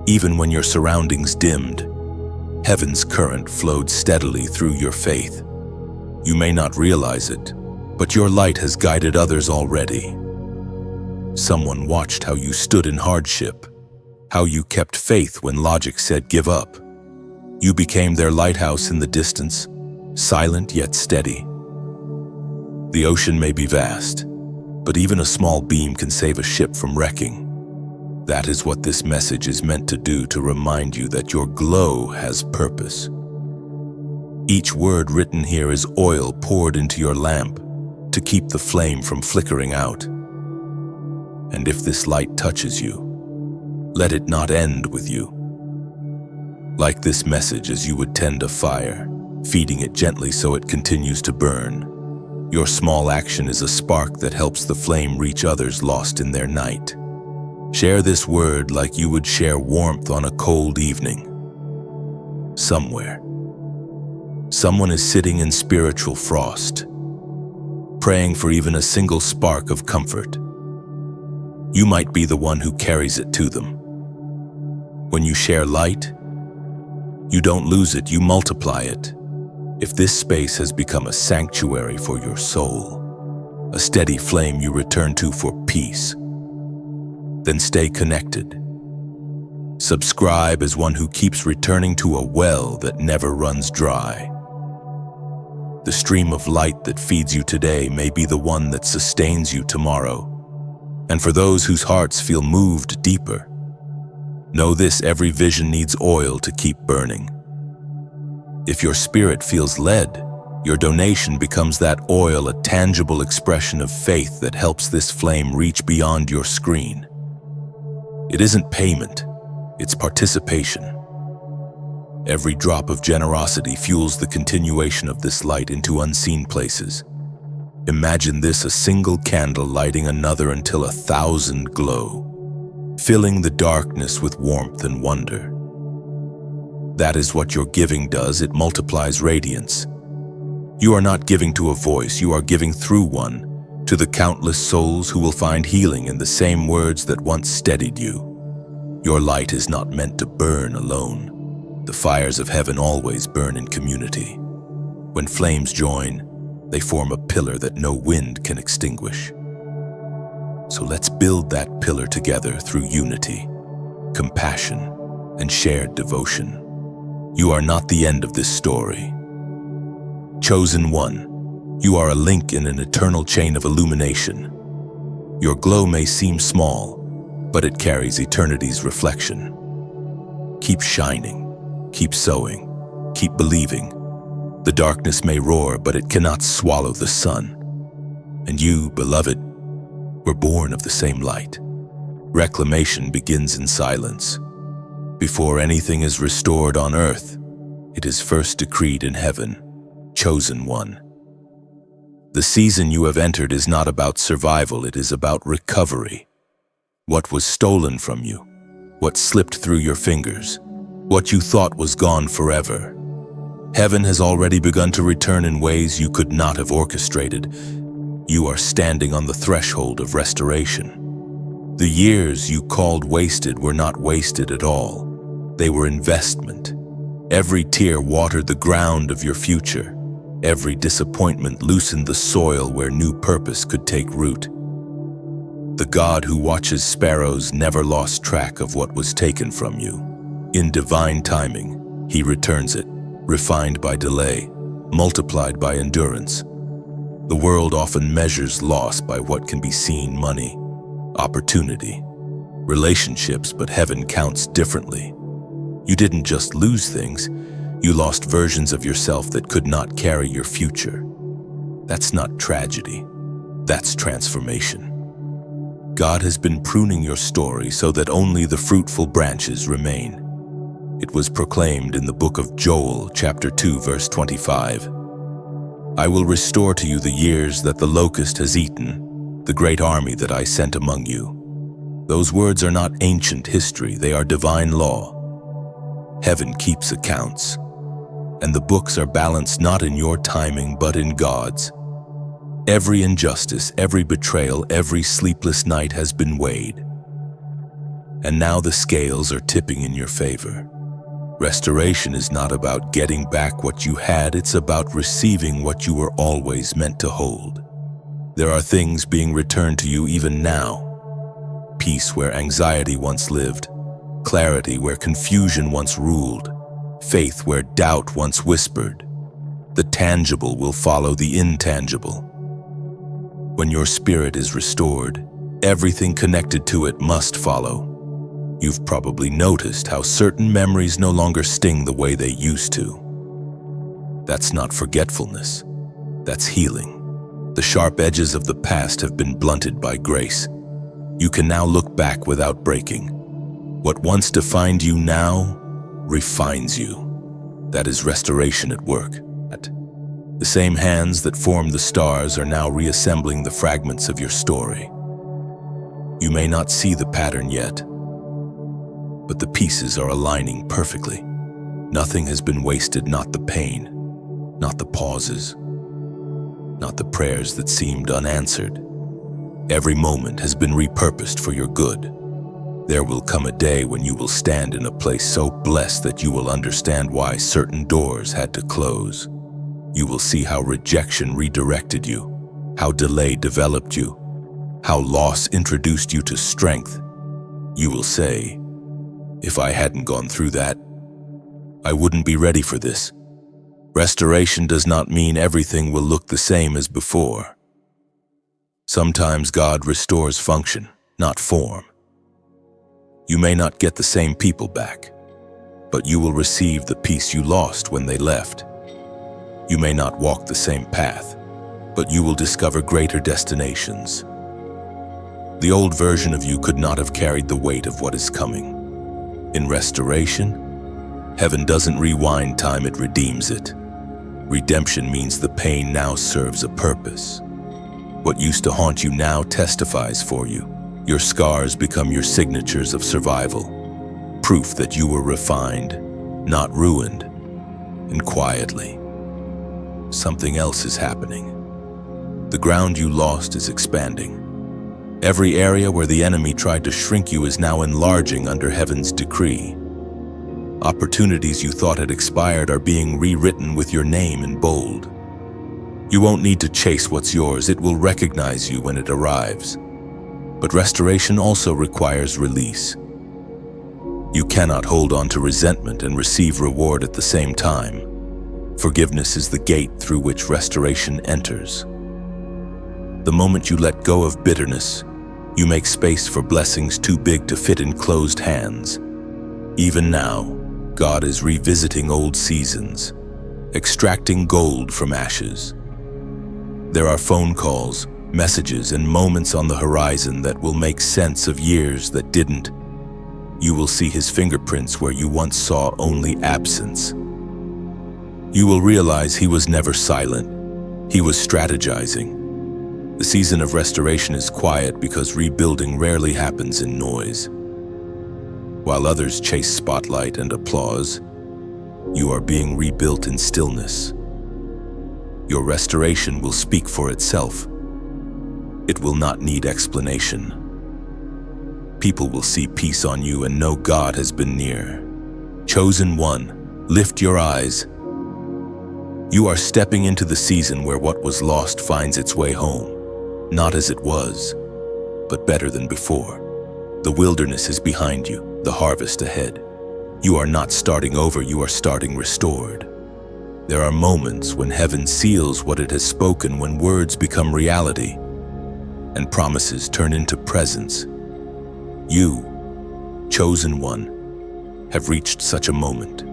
A: Even when your surroundings dimmed, heaven's current flowed steadily through your faith. You may not realize it, but your light has guided others already. Someone watched how you stood in hardship, how you kept faith when logic said give up. You became their lighthouse in the distance, silent yet steady. The ocean may be vast, but even a small beam can save a ship from wrecking. That is what this message is meant to do, to remind you that your glow has purpose. Each word written here is oil poured into your lamp to keep the flame from flickering out. And if this light touches you, let it not end with you. Like this message, as you would tend a fire, feeding it gently so it continues to burn. Your small action is a spark that helps the flame reach others lost in their night. Share this word like you would share warmth on a cold evening. Somewhere, someone is sitting in spiritual frost, praying for even a single spark of comfort. You might be the one who carries it to them. When you share light, you don't lose it, you multiply it. If this space has become a sanctuary for your soul, a steady flame you return to for peace, then stay connected. Subscribe as one who keeps returning to a well that never runs dry. The stream of light that feeds you today may be the one that sustains you tomorrow. And for those whose hearts feel moved deeper, know this: every vision needs oil to keep burning. If your spirit feels led, Your donation becomes that oil, a tangible expression of faith that helps this flame reach beyond your screen. It isn't payment, it's participation. Every drop of generosity fuels the continuation of this light into unseen places. Imagine this: a single candle lighting another until 1,000 glow, filling the darkness with warmth and wonder. That is what your giving does. It multiplies radiance. You are not giving to a voice, you are giving through one, to the countless souls who will find healing in the same words that once steadied you. Your light is not meant to burn alone. The fires of heaven always burn in community. When flames join, they form a pillar that no wind can extinguish. So let's build that pillar together through unity, compassion, and shared devotion. You are not the end of this story. Chosen one, you are a link in an eternal chain of illumination. Your glow may seem small, but it carries eternity's reflection. Keep shining. Keep sowing, keep believing. The darkness may roar, but it cannot swallow the sun. And you, beloved, were born of the same light. Reclamation begins in silence. Before anything is restored on earth, it is first decreed in heaven. Chosen one. The season you have entered is not about survival, it is about recovery. What was stolen from you, what slipped through your fingers, what you thought was gone forever. Heaven has already begun to return in ways you could not have orchestrated. You are standing on the threshold of restoration. The years you called wasted were not wasted at all. They were investment. Every tear watered the ground of your future. Every disappointment loosened the soil where new purpose could take root. The God who watches sparrows never lost track of what was taken from you. In divine timing, he returns it, refined by delay, multiplied by endurance. The world often measures loss by what can be seen: money, opportunity, relationships, but heaven counts differently. You didn't just lose things, you lost versions of yourself that could not carry your future. That's not tragedy, that's transformation. God has been pruning your story so that only the fruitful branches remain. It was proclaimed in the book of Joel, chapter 2, verse 25. I will restore to you the years that the locust has eaten, the great army that I sent among you. Those words are not ancient history, they are divine law. Heaven keeps accounts, and the books are balanced not in your timing but in God's. Every injustice, every betrayal, every sleepless night has been weighed. And now the scales are tipping in your favor. Restoration is not about getting back what you had, it's about receiving what you were always meant to hold. There are things being returned to you even now. Peace where anxiety once lived, clarity where confusion once ruled, faith where doubt once whispered. The tangible will follow the intangible. When your spirit is restored, everything connected to it must follow. You've probably noticed how certain memories no longer sting the way they used to. That's not forgetfulness, that's healing. The sharp edges of the past have been blunted by grace. You can now look back without breaking. What once defined you now refines you. That is restoration at work. The same hands that formed the stars are now reassembling the fragments of your story. You may not see the pattern yet, but the pieces are aligning perfectly. Nothing has been wasted, not the pain, not the pauses, not the prayers that seemed unanswered. Every moment has been repurposed for your good. There will come a day when you will stand in a place so blessed that you will understand why certain doors had to close. You will see how rejection redirected you, how delay developed you, how loss introduced you to strength. You will say, if I hadn't gone through that, I wouldn't be ready for this. Restoration does not mean everything will look the same as before. Sometimes God restores function, not form. You may not get the same people back, but you will receive the peace you lost when they left. You may not walk the same path, but you will discover greater destinations. The old version of you could not have carried the weight of what is coming. In restoration, heaven doesn't rewind time, it redeems it. Redemption means the pain now serves a purpose. What used to haunt you now testifies for you. Your scars become your signatures of survival, proof that you were refined, not ruined. And quietly, something else is happening. The ground you lost is expanding. Every area where the enemy tried to shrink you is now enlarging under heaven's decree. Opportunities you thought had expired are being rewritten with your name in bold. You won't need to chase what's yours, it will recognize you when it arrives. But restoration also requires release. You cannot hold on to resentment and receive reward at the same time. Forgiveness is the gate through which restoration enters. The moment you let go of bitterness, you make space for blessings too big to fit in closed hands. Even now, God is revisiting old seasons, extracting gold from ashes. There are phone calls, messages, and moments on the horizon that will make sense of years that didn't. You will see his fingerprints where you once saw only absence. You will realize he was never silent. He was strategizing. The season of restoration is quiet because rebuilding rarely happens in noise. While others chase spotlight and applause, you are being rebuilt in stillness. Your restoration will speak for itself. It will not need explanation. People will see peace on you and know God has been near. Chosen one, lift your eyes. You are stepping into the season where what was lost finds its way home, not as it was, but better than before. The wilderness is behind you, the harvest ahead. You are not starting over, you are starting restored. There are moments when heaven seals what it has spoken, when words become reality and promises turn into presence. You, chosen one, have reached such a moment.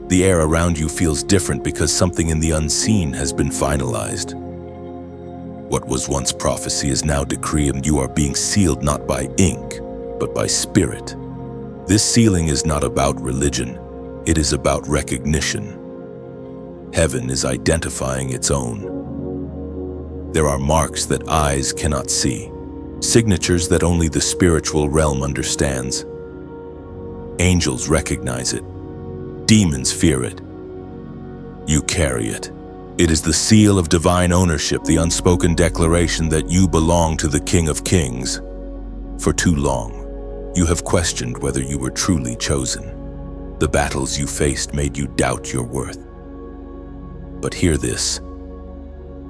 A: The air around you feels different because something in the unseen has been finalized. What was once prophecy is now decree, and you are being sealed not by ink, but by spirit. This sealing is not about religion, it is about recognition. Heaven is identifying its own. There are marks that eyes cannot see, signatures that only the spiritual realm understands. Angels recognize it. Demons fear it. You carry it. It is the seal of divine ownership, the unspoken declaration that you belong to the King of Kings. For too long, you have questioned whether you were truly chosen. The battles you faced made you doubt your worth. But hear this.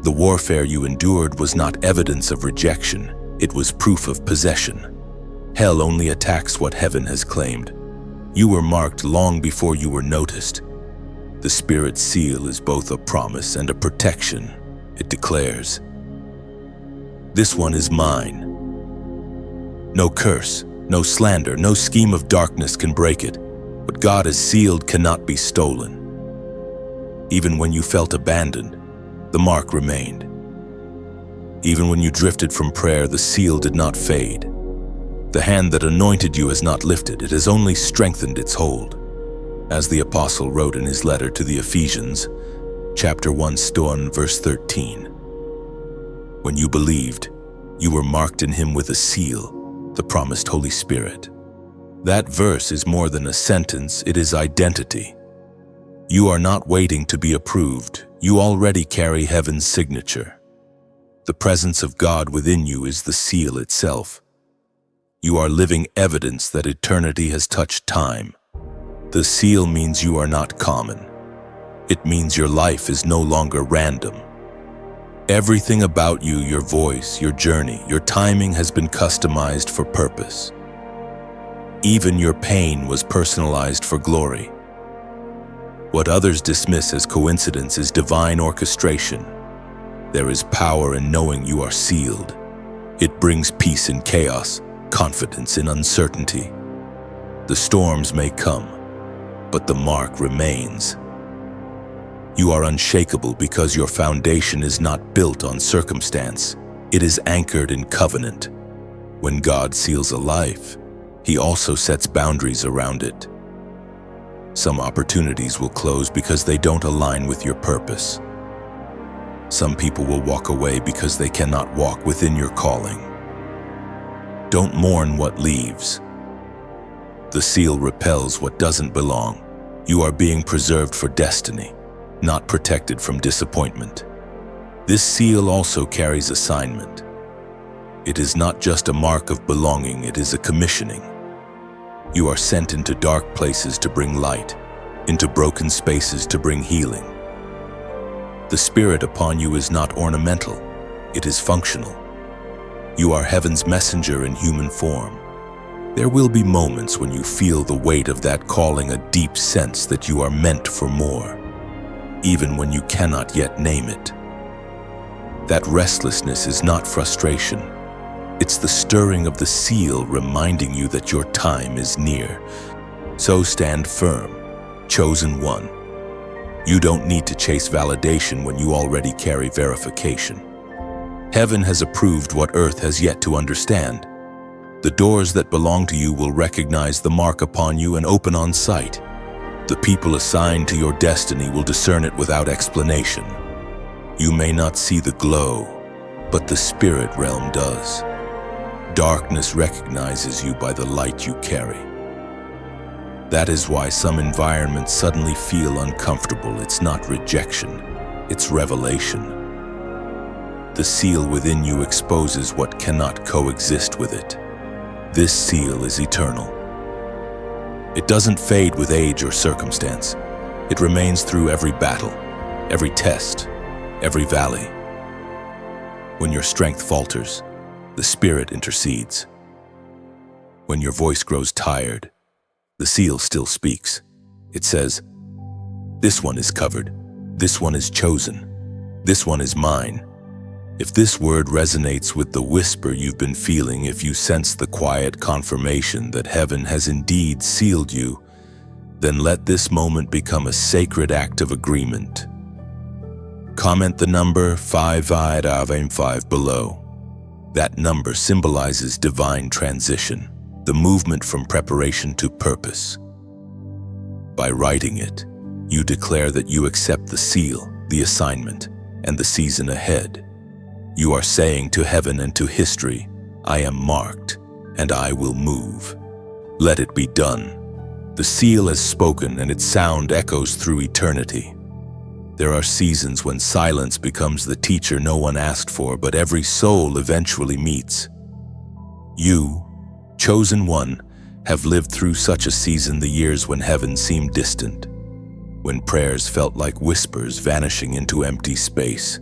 A: The warfare you endured was not evidence of rejection, it was proof of possession. Hell only attacks what heaven has claimed. You were marked long before you were noticed. The Spirit's seal is both a promise and a protection. It declares, "This one is mine." No curse, no slander, no scheme of darkness can break it. What God has sealed cannot be stolen. Even when you felt abandoned, the mark remained. Even when you drifted from prayer, the seal did not fade. The hand that anointed you has not lifted, it has only strengthened its hold. As the apostle wrote in his letter to the Ephesians, chapter 1, verse 13, "When you believed, you were marked in him with a seal, the promised Holy Spirit." That verse is more than a sentence, it is identity. You are not waiting to be approved, you already carry heaven's signature. The presence of God within you is the seal itself. You are living evidence that eternity has touched time. The seal means you are not common. It means your life is no longer random. Everything about you, your voice, your journey, your timing has been customized for purpose. Even your pain was personalized for glory. What others dismiss as coincidence is divine orchestration. There is power in knowing you are sealed. It brings peace in chaos, confidence in uncertainty. The storms may come, but the mark remains. You are unshakable because your foundation is not built on circumstance. It is anchored in covenant. When God seals a life, He also sets boundaries around it. Some opportunities will close because they don't align with your purpose. Some people will walk away because they cannot walk within your calling. Don't mourn what leaves. The seal repels what doesn't belong. You are being preserved for destiny, not protected from disappointment. This seal also carries assignment. It is not just a mark of belonging, it is a commissioning. You are sent into dark places to bring light, into broken spaces to bring healing. The Spirit upon you is not ornamental, it is functional. You are heaven's messenger in human form. There will be moments when you feel the weight of that calling, a deep sense that you are meant for more, even when you cannot yet name it. That restlessness is not frustration. It's the stirring of the seal reminding you that your time is near. So stand firm, chosen one. You don't need to chase validation when you already carry verification. Heaven has approved what earth has yet to understand. The doors that belong to you will recognize the mark upon you and open on sight. The people assigned to your destiny will discern it without explanation. You may not see the glow, but the spirit realm does. Darkness recognizes you by the light you carry. That is why some environments suddenly feel uncomfortable. It's not rejection, it's revelation. The seal within you exposes what cannot coexist with it. This seal is eternal. It doesn't fade with age or circumstance. It remains through every battle, every test, every valley. When your strength falters, the Spirit intercedes. When your voice grows tired, the seal still speaks. It says, "This one is covered. This one is chosen. This one is mine." If this word resonates with the whisper you've been feeling, if you sense the quiet confirmation that heaven has indeed sealed you, then let this moment become a sacred act of agreement. Comment the number 5 below. That number symbolizes divine transition, the movement from preparation to purpose. By writing it, you declare that you accept the seal, the assignment, and the season ahead. You are saying to heaven and to history, "I am marked, and I will move. Let it be done." The seal has spoken, and its sound echoes through eternity. There are seasons when silence becomes the teacher no one asked for, but every soul eventually meets. You, chosen one, have lived through such a season, the years when heaven seemed distant, when prayers felt like whispers vanishing into empty space.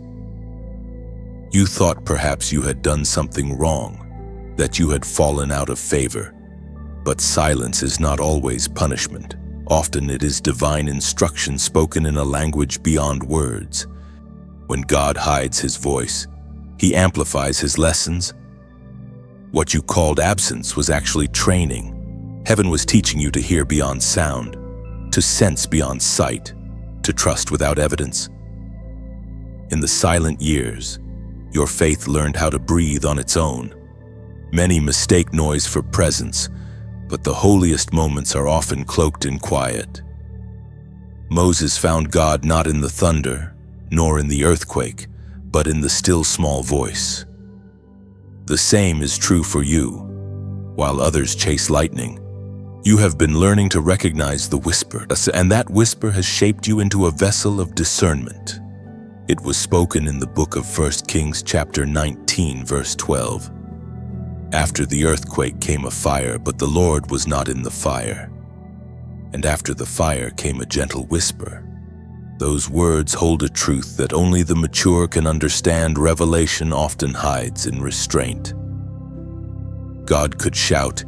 A: You thought perhaps you had done something wrong, that you had fallen out of favor. But silence is not always punishment. Often it is divine instruction spoken in a language beyond words. When God hides His voice, He amplifies His lessons. What you called absence was actually training. Heaven was teaching you to hear beyond sound, to sense beyond sight, to trust without evidence. In the silent years, your faith learned how to breathe on its own. Many mistake noise for presence, but the holiest moments are often cloaked in quiet. Moses found God not in the thunder, nor in the earthquake, but in the still small voice. The same is true for you. While others chase lightning, you have been learning to recognize the whisper, and that whisper has shaped you into a vessel of discernment. It was spoken in the book of 1 Kings chapter 19, verse 12. After the earthquake came a fire, but the Lord was not in the fire. And after the fire came a gentle whisper. Those words hold a truth that only the mature can understand. Revelation often hides in restraint. God could shout,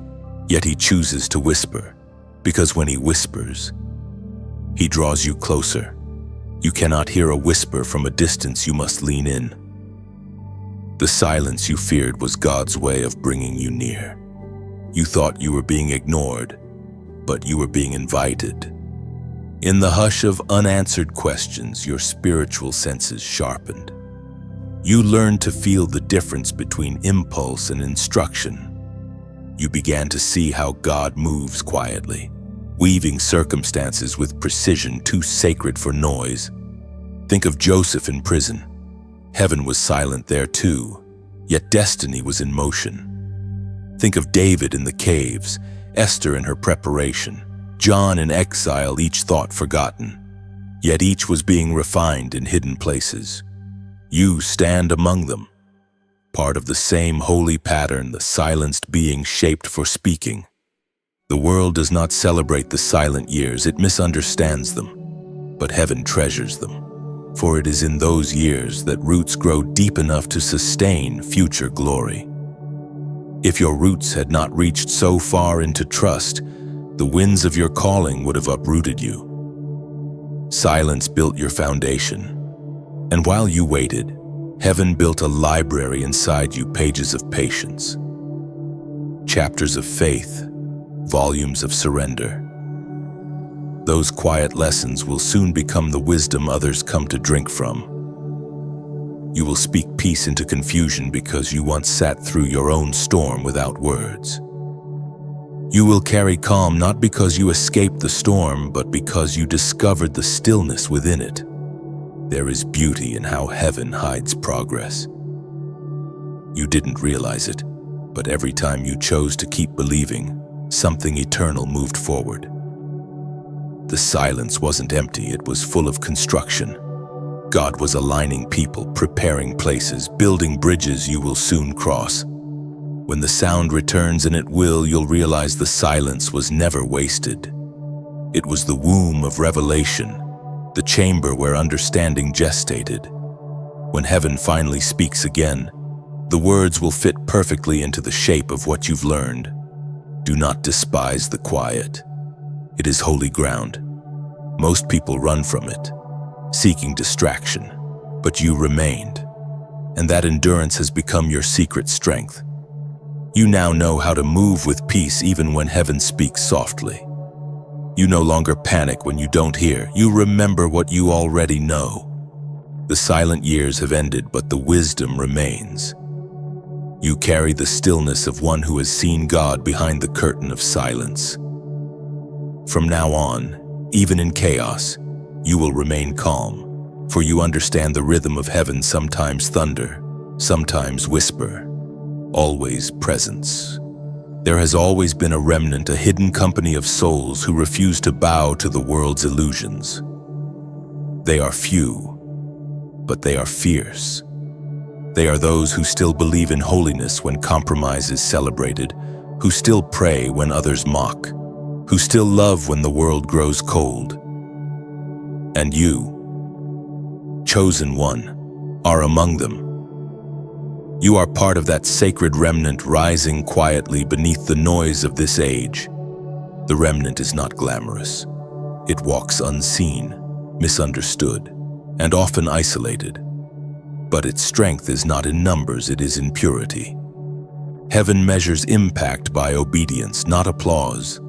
A: yet He chooses to whisper, because when He whispers, He draws you closer. You cannot hear a whisper from a distance, you must lean in. The silence you feared was God's way of bringing you near. You thought you were being ignored, but you were being invited. In the hush of unanswered questions, your spiritual senses sharpened. You learned to feel the difference between impulse and instruction. You began to see how God moves quietly, weaving circumstances with precision too sacred for noise. Think of Joseph in prison. Heaven was silent there too, yet destiny was in motion. Think of David in the caves, Esther in her preparation, John in exile, each thought forgotten, yet each was being refined in hidden places. You stand among them, part of the same holy pattern, the silenced being shaped for speaking. The world does not celebrate the silent years, it misunderstands them, but heaven treasures them, for it is in those years that roots grow deep enough to sustain future glory. If your roots had not reached so far into trust, the winds of your calling would have uprooted you. Silence built your foundation, and while you waited, heaven built a library inside you, pages of patience, chapters of faith, volumes of surrender. Those quiet lessons will soon become the wisdom others come to drink from. You will speak peace into confusion because you once sat through your own storm without words. You will carry calm not because you escaped the storm, but because you discovered the stillness within it. There is beauty in how heaven hides progress. You didn't realize it, but every time you chose to keep believing, something eternal moved forward. The silence wasn't empty, it was full of construction. God was aligning people, preparing places, building bridges you will soon cross. When the sound returns, and it will, you'll realize the silence was never wasted. It was the womb of revelation, the chamber where understanding gestated. When heaven finally speaks again, the words will fit perfectly into the shape of what you've learned. Do not despise the quiet. It is holy ground. Most people run from it, seeking distraction, but you remained, and that endurance has become your secret strength. You now know how to move with peace even when heaven speaks softly. You no longer panic when you don't hear. You remember what you already know. The silent years have ended, but the wisdom remains. You carry the stillness of one who has seen God behind the curtain of silence. From now on, even in chaos, you will remain calm, for you understand the rhythm of heaven, sometimes thunder, sometimes whisper, always presence. There has always been a remnant, a hidden company of souls who refuse to bow to the world's illusions. They are few, but they are fierce. They are those who still believe in holiness when compromise is celebrated, who still pray when others mock, who still love when the world grows cold. And you, chosen one, are among them. You are part of that sacred remnant rising quietly beneath the noise of this age. The remnant is not glamorous. It walks unseen, misunderstood, and often isolated. But its strength is not in numbers, it is in purity. Heaven measures impact by obedience, not applause.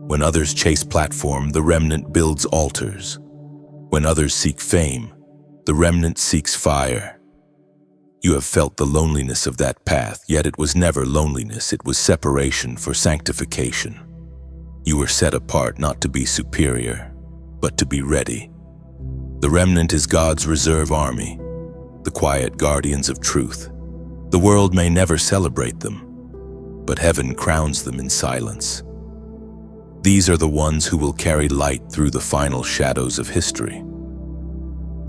A: When others chase platform, the remnant builds altars. When others seek fame, the remnant seeks fire. You have felt the loneliness of that path, yet it was never loneliness, it was separation for sanctification. You were set apart not to be superior, but to be ready. The remnant is God's reserve army, the quiet guardians of truth. The world may never celebrate them, but heaven crowns them in silence. These are the ones who will carry light through the final shadows of history.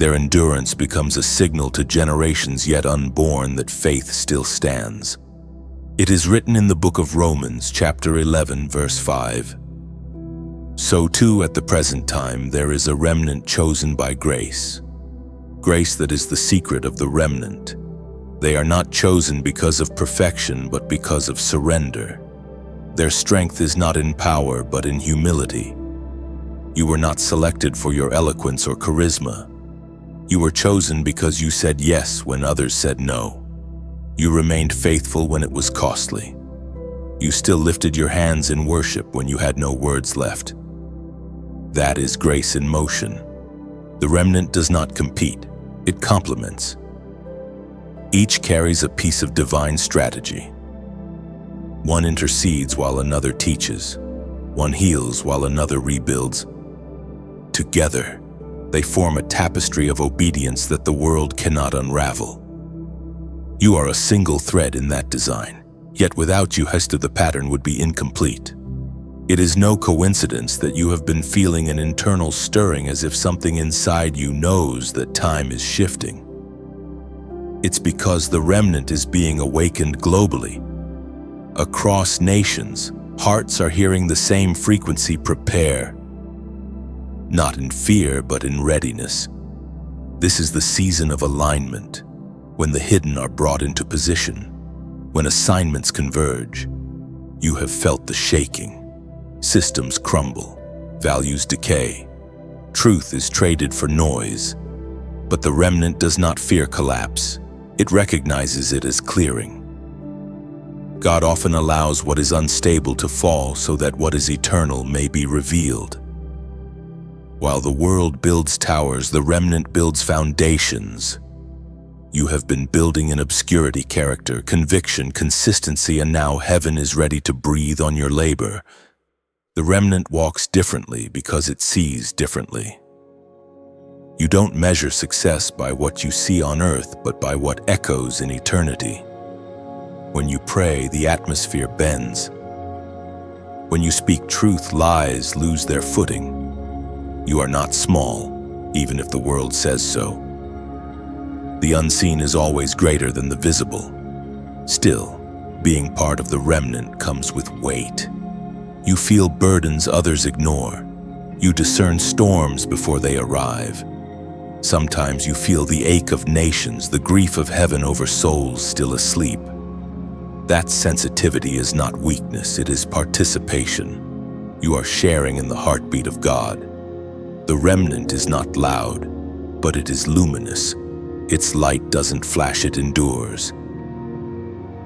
A: Their endurance becomes a signal to generations yet unborn that faith still stands. It is written in the book of Romans, chapter 11, verse 5. So too at the present time there is a remnant chosen by grace. Grace that is the secret of the remnant. They are not chosen because of perfection, but because of surrender. Their strength is not in power, but in humility. You were not selected for your eloquence or charisma. You were chosen because you said yes when others said no. You remained faithful when it was costly. You still lifted your hands in worship when you had no words left. That is grace in motion. The remnant does not compete, it complements. Each carries a piece of divine strategy. One intercedes while another teaches. One heals while another rebuilds. Together, they form a tapestry of obedience that the world cannot unravel. You are a single thread in that design, yet without you, the pattern would be incomplete. It is no coincidence that you have been feeling an internal stirring, as if something inside you knows that time is shifting. It's because the remnant is being awakened globally. Across nations, hearts are hearing the same frequency: prepare. Not in fear, but in readiness. This is the season of alignment, when the hidden are brought into position, when assignments converge. You have felt the shaking. Systems crumble, values decay. Truth is traded for noise. But the remnant does not fear collapse. It recognizes it as clearing. God often allows what is unstable to fall so that what is eternal may be revealed. While the world builds towers, the remnant builds foundations. You have been building in obscurity character, conviction, consistency, and now heaven is ready to breathe on your labor. The remnant walks differently because it sees differently. You don't measure success by what you see on earth, but by what echoes in eternity. When you pray, the atmosphere bends. When you speak truth, lies lose their footing. You are not small, even if the world says so. The unseen is always greater than the visible. Still, being part of the remnant comes with weight. You feel burdens others ignore. You discern storms before they arrive. Sometimes you feel the ache of nations, the grief of heaven over souls still asleep. That sensitivity is not weakness, it is participation. You are sharing in the heartbeat of God. The remnant is not loud, but it is luminous. Its light doesn't flash, it endures.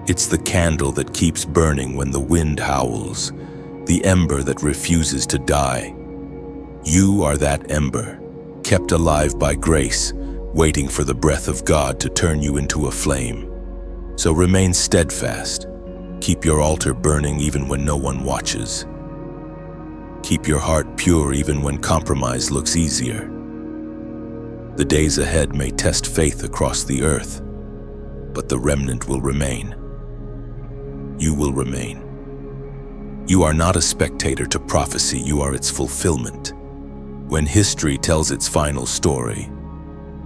A: It's the candle that keeps burning when the wind howls, the ember that refuses to die. You are that ember, kept alive by grace, waiting for the breath of God to turn you into a flame. So remain steadfast. Keep your altar burning even when no one watches. Keep your heart pure even when compromise looks easier. The days ahead may test faith across the earth, but the remnant will remain. You will remain. You are not a spectator to prophecy, you are its fulfillment. When history tells its final story,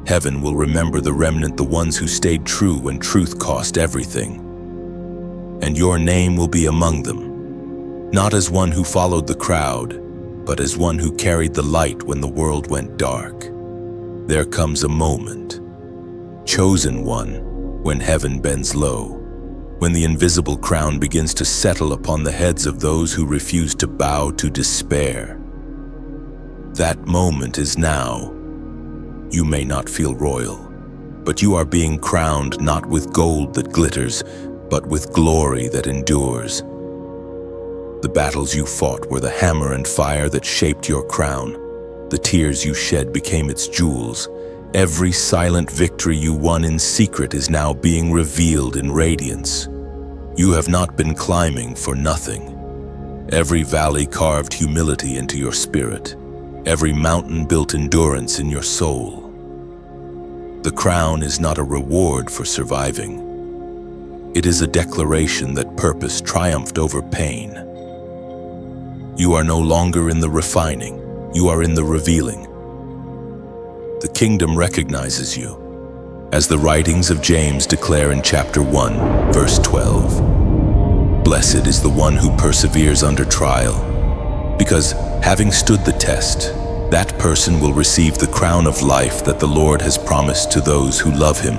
A: heaven will remember the remnant, the ones who stayed true when truth cost everything. And your name will be among them, not as one who followed the crowd, but as one who carried the light when the world went dark. There comes a moment, chosen one, when heaven bends low, when the invisible crown begins to settle upon the heads of those who refuse to bow to despair. That moment is now. You may not feel royal, but you are being crowned not with gold that glitters, but with glory that endures. The battles you fought were the hammer and fire that shaped your crown. The tears you shed became its jewels. Every silent victory you won in secret is now being revealed in radiance. You have not been climbing for nothing. Every valley carved humility into your spirit. Every mountain built endurance in your soul. The crown is not a reward for surviving. It is a declaration that purpose triumphed over pain. You are no longer in the refining, you are in the revealing. The kingdom recognizes you, as the writings of James declare in chapter 1, verse 12. Blessed is the one who perseveres under trial, because having stood the test, that person will receive the crown of life that the Lord has promised to those who love him.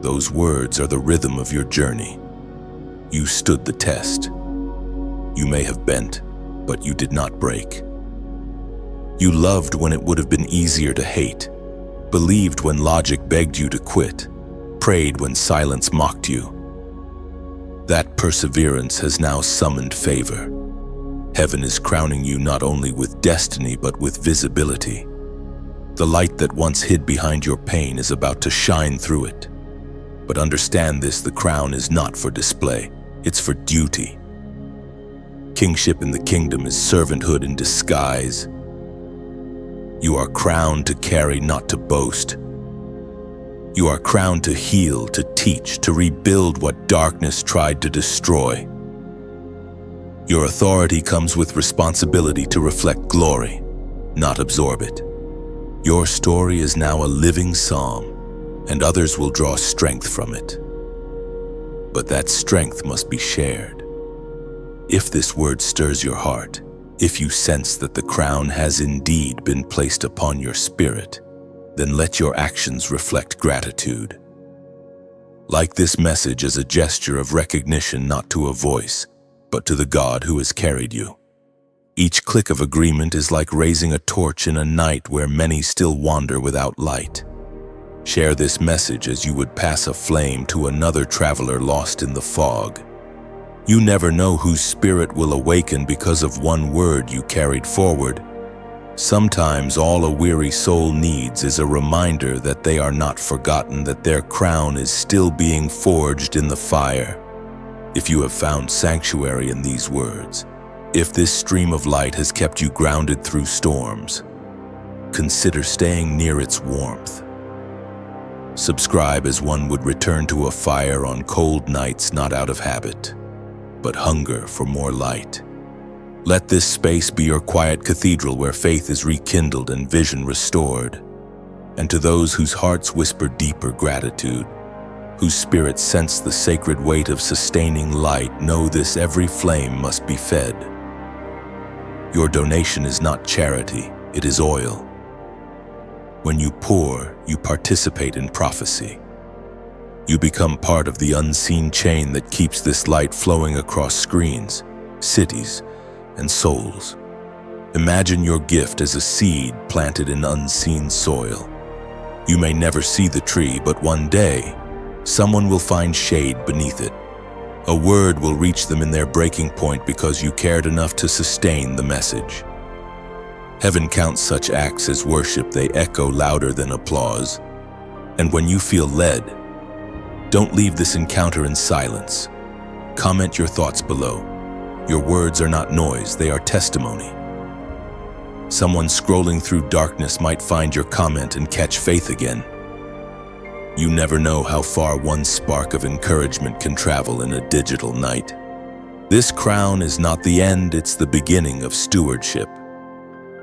A: Those words are the rhythm of your journey. You stood the test. You may have bent, but you did not break. You loved when it would have been easier to hate, believed when logic begged you to quit, prayed when silence mocked you. That perseverance has now summoned favor. Heaven is crowning you not only with destiny but with visibility. The light that once hid behind your pain is about to shine through it. But understand this, the crown is not for display, it's for duty. Kingship in the kingdom is servanthood in disguise. You are crowned to carry, not to boast. You are crowned to heal, to teach, to rebuild what darkness tried to destroy. Your authority comes with responsibility to reflect glory, not absorb it. Your story is now a living psalm, and others will draw strength from it. But that strength must be shared. If this word stirs your heart, if you sense that the crown has indeed been placed upon your spirit, then let your actions reflect gratitude. Like this message as a gesture of recognition, not to a voice, but to the God who has carried you. Each click of agreement is like raising a torch in a night where many still wander without light. Share this message as you would pass a flame to another traveler lost in the fog. You never know whose spirit will awaken because of one word you carried forward. Sometimes all a weary soul needs is a reminder that they are not forgotten, that their crown is still being forged in the fire. If you have found sanctuary in these words, if this stream of light has kept you grounded through storms, consider staying near its warmth. Subscribe as one would return to a fire on cold nights, not out of habit, but hunger for more light. Let this space be your quiet cathedral where faith is rekindled and vision restored. And to those whose hearts whisper deeper gratitude, whose spirits sense the sacred weight of sustaining light, know this: every flame must be fed. Your donation is not charity, it is oil. When you pour, you participate in prophecy. You become part of the unseen chain that keeps this light flowing across screens, cities, and souls. Imagine your gift as a seed planted in unseen soil. You may never see the tree, but one day, someone will find shade beneath it. A word will reach them in their breaking point because you cared enough to sustain the message. Heaven counts such acts as worship, they echo louder than applause. And when you feel led, don't leave this encounter in silence. Comment your thoughts below. Your words are not noise, they are testimony. Someone scrolling through darkness might find your comment and catch faith again. You never know how far one spark of encouragement can travel in a digital night. This crown is not the end, it's the beginning of stewardship.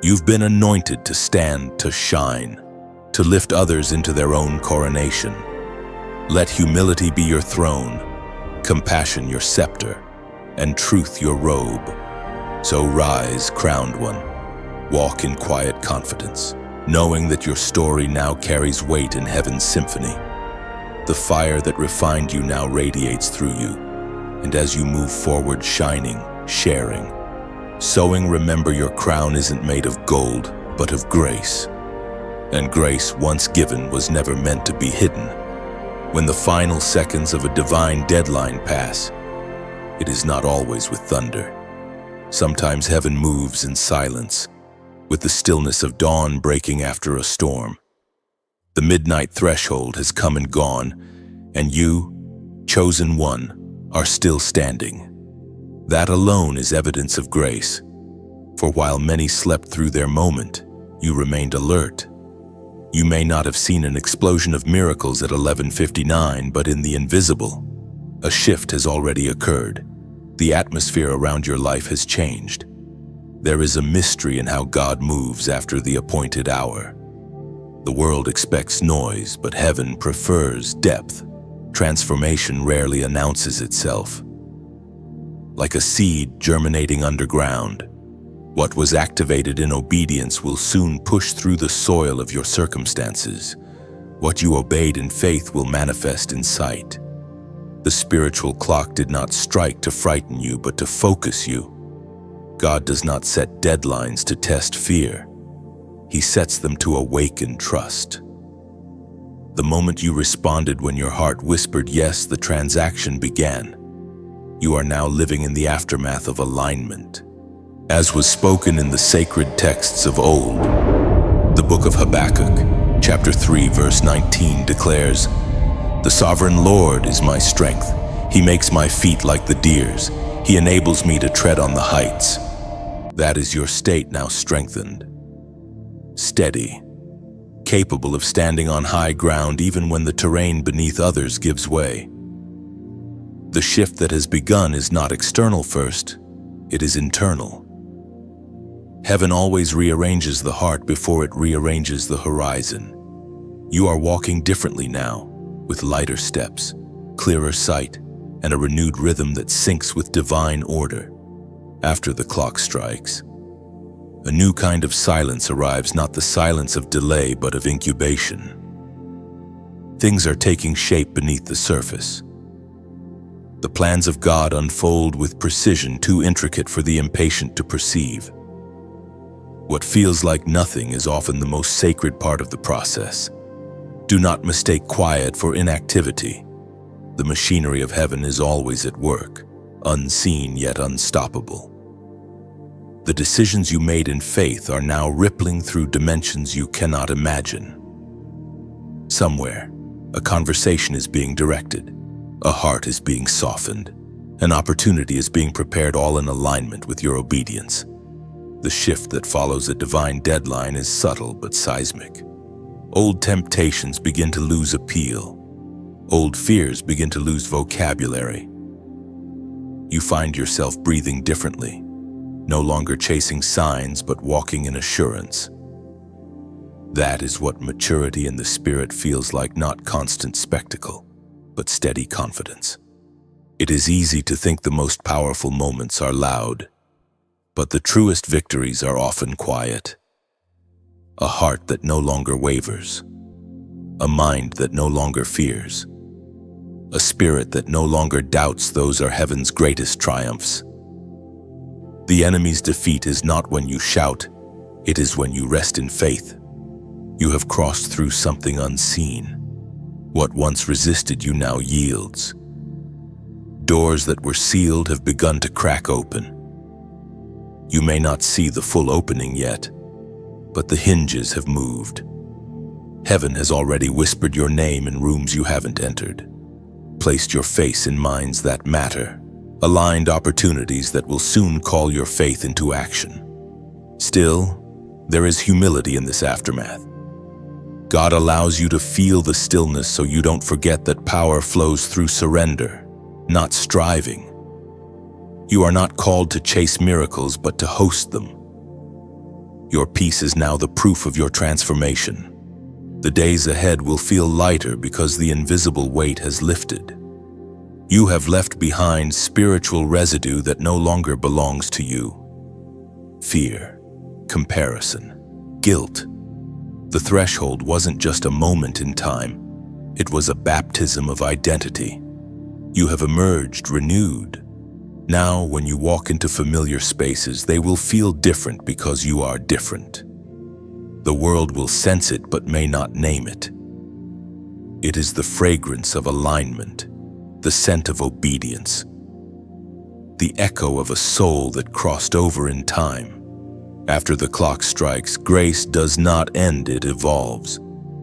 A: You've been anointed to stand, to shine, to lift others into their own coronation. Let humility be your throne, compassion your scepter, and truth your robe. So rise, crowned one. Walk in quiet confidence, knowing that your story now carries weight in heaven's symphony. The fire that refined you now radiates through you, and as you move forward, shining, sharing, sowing, remember your crown isn't made of gold, but of grace. And grace, once given, was never meant to be hidden. When the final seconds of a divine deadline pass, it is not always with thunder. Sometimes heaven moves in silence, with the stillness of dawn breaking after a storm. The midnight threshold has come and gone, and you, chosen one, are still standing. That alone is evidence of grace, for while many slept through their moment, you remained alert. You may not have seen an explosion of miracles at 11:59, but in the invisible, a shift has already occurred. The atmosphere around your life has changed. There is a mystery in how God moves after the appointed hour. The world expects noise, but heaven prefers depth. Transformation rarely announces itself. Like a seed germinating underground, what was activated in obedience will soon push through the soil of your circumstances. What you obeyed in faith will manifest in sight. The spiritual clock did not strike to frighten you, but to focus you. God does not set deadlines to test fear. He sets them to awaken trust. The moment you responded when your heart whispered yes, the transaction began. You are now living in the aftermath of alignment. As was spoken in the sacred texts of old, the book of Habakkuk, chapter 3, verse 19 declares, "The sovereign Lord is my strength. He makes my feet like the deer's. He enables me to tread on the heights." That is your state now strengthened, steady, capable of standing on high ground even when the terrain beneath others gives way. The shift that has begun is not external first, it is internal. Heaven always rearranges the heart before it rearranges the horizon. You are walking differently now, with lighter steps, clearer sight, and a renewed rhythm that syncs with divine order. After the clock strikes, a new kind of silence arrives, not the silence of delay but of incubation. Things are taking shape beneath the surface. The plans of God unfold with precision too intricate for the impatient to perceive. What feels like nothing is often the most sacred part of the process. Do not mistake quiet for inactivity. The machinery of heaven is always at work, unseen yet unstoppable. The decisions you made in faith are now rippling through dimensions you cannot imagine. Somewhere, a conversation is being directed, a heart is being softened, an opportunity is being prepared, all in alignment with your obedience. The shift that follows a divine deadline is subtle but seismic. Old temptations begin to lose appeal. Old fears begin to lose vocabulary. You find yourself breathing differently, no longer chasing signs but walking in assurance. That is what maturity in the Spirit feels like, not constant spectacle, but steady confidence. It is easy to think the most powerful moments are loud, but the truest victories are often quiet. A heart that no longer wavers, a mind that no longer fears, a spirit that no longer doubts, those are heaven's greatest triumphs. The enemy's defeat is not when you shout, it is when you rest in faith. You have crossed through something unseen. What once resisted you now yields. Doors that were sealed have begun to crack open. You may not see the full opening yet, but the hinges have moved. Heaven has already whispered your name in rooms you haven't entered, placed your face in minds that matter, aligned opportunities that will soon call your faith into action. Still, there is humility in this aftermath. God allows you to feel the stillness so you don't forget that power flows through surrender, not striving. You are not called to chase miracles, but to host them. Your peace is now the proof of your transformation. The days ahead will feel lighter because the invisible weight has lifted. You have left behind spiritual residue that no longer belongs to you. Fear, comparison, guilt. The threshold wasn't just a moment in time, it was a baptism of identity. You have emerged renewed. Now, when you walk into familiar spaces, they will feel different because you are different. The world will sense it but may not name it. It is the fragrance of alignment, the scent of obedience, the echo of a soul that crossed over in time. After the clock strikes, grace does not end, it evolves.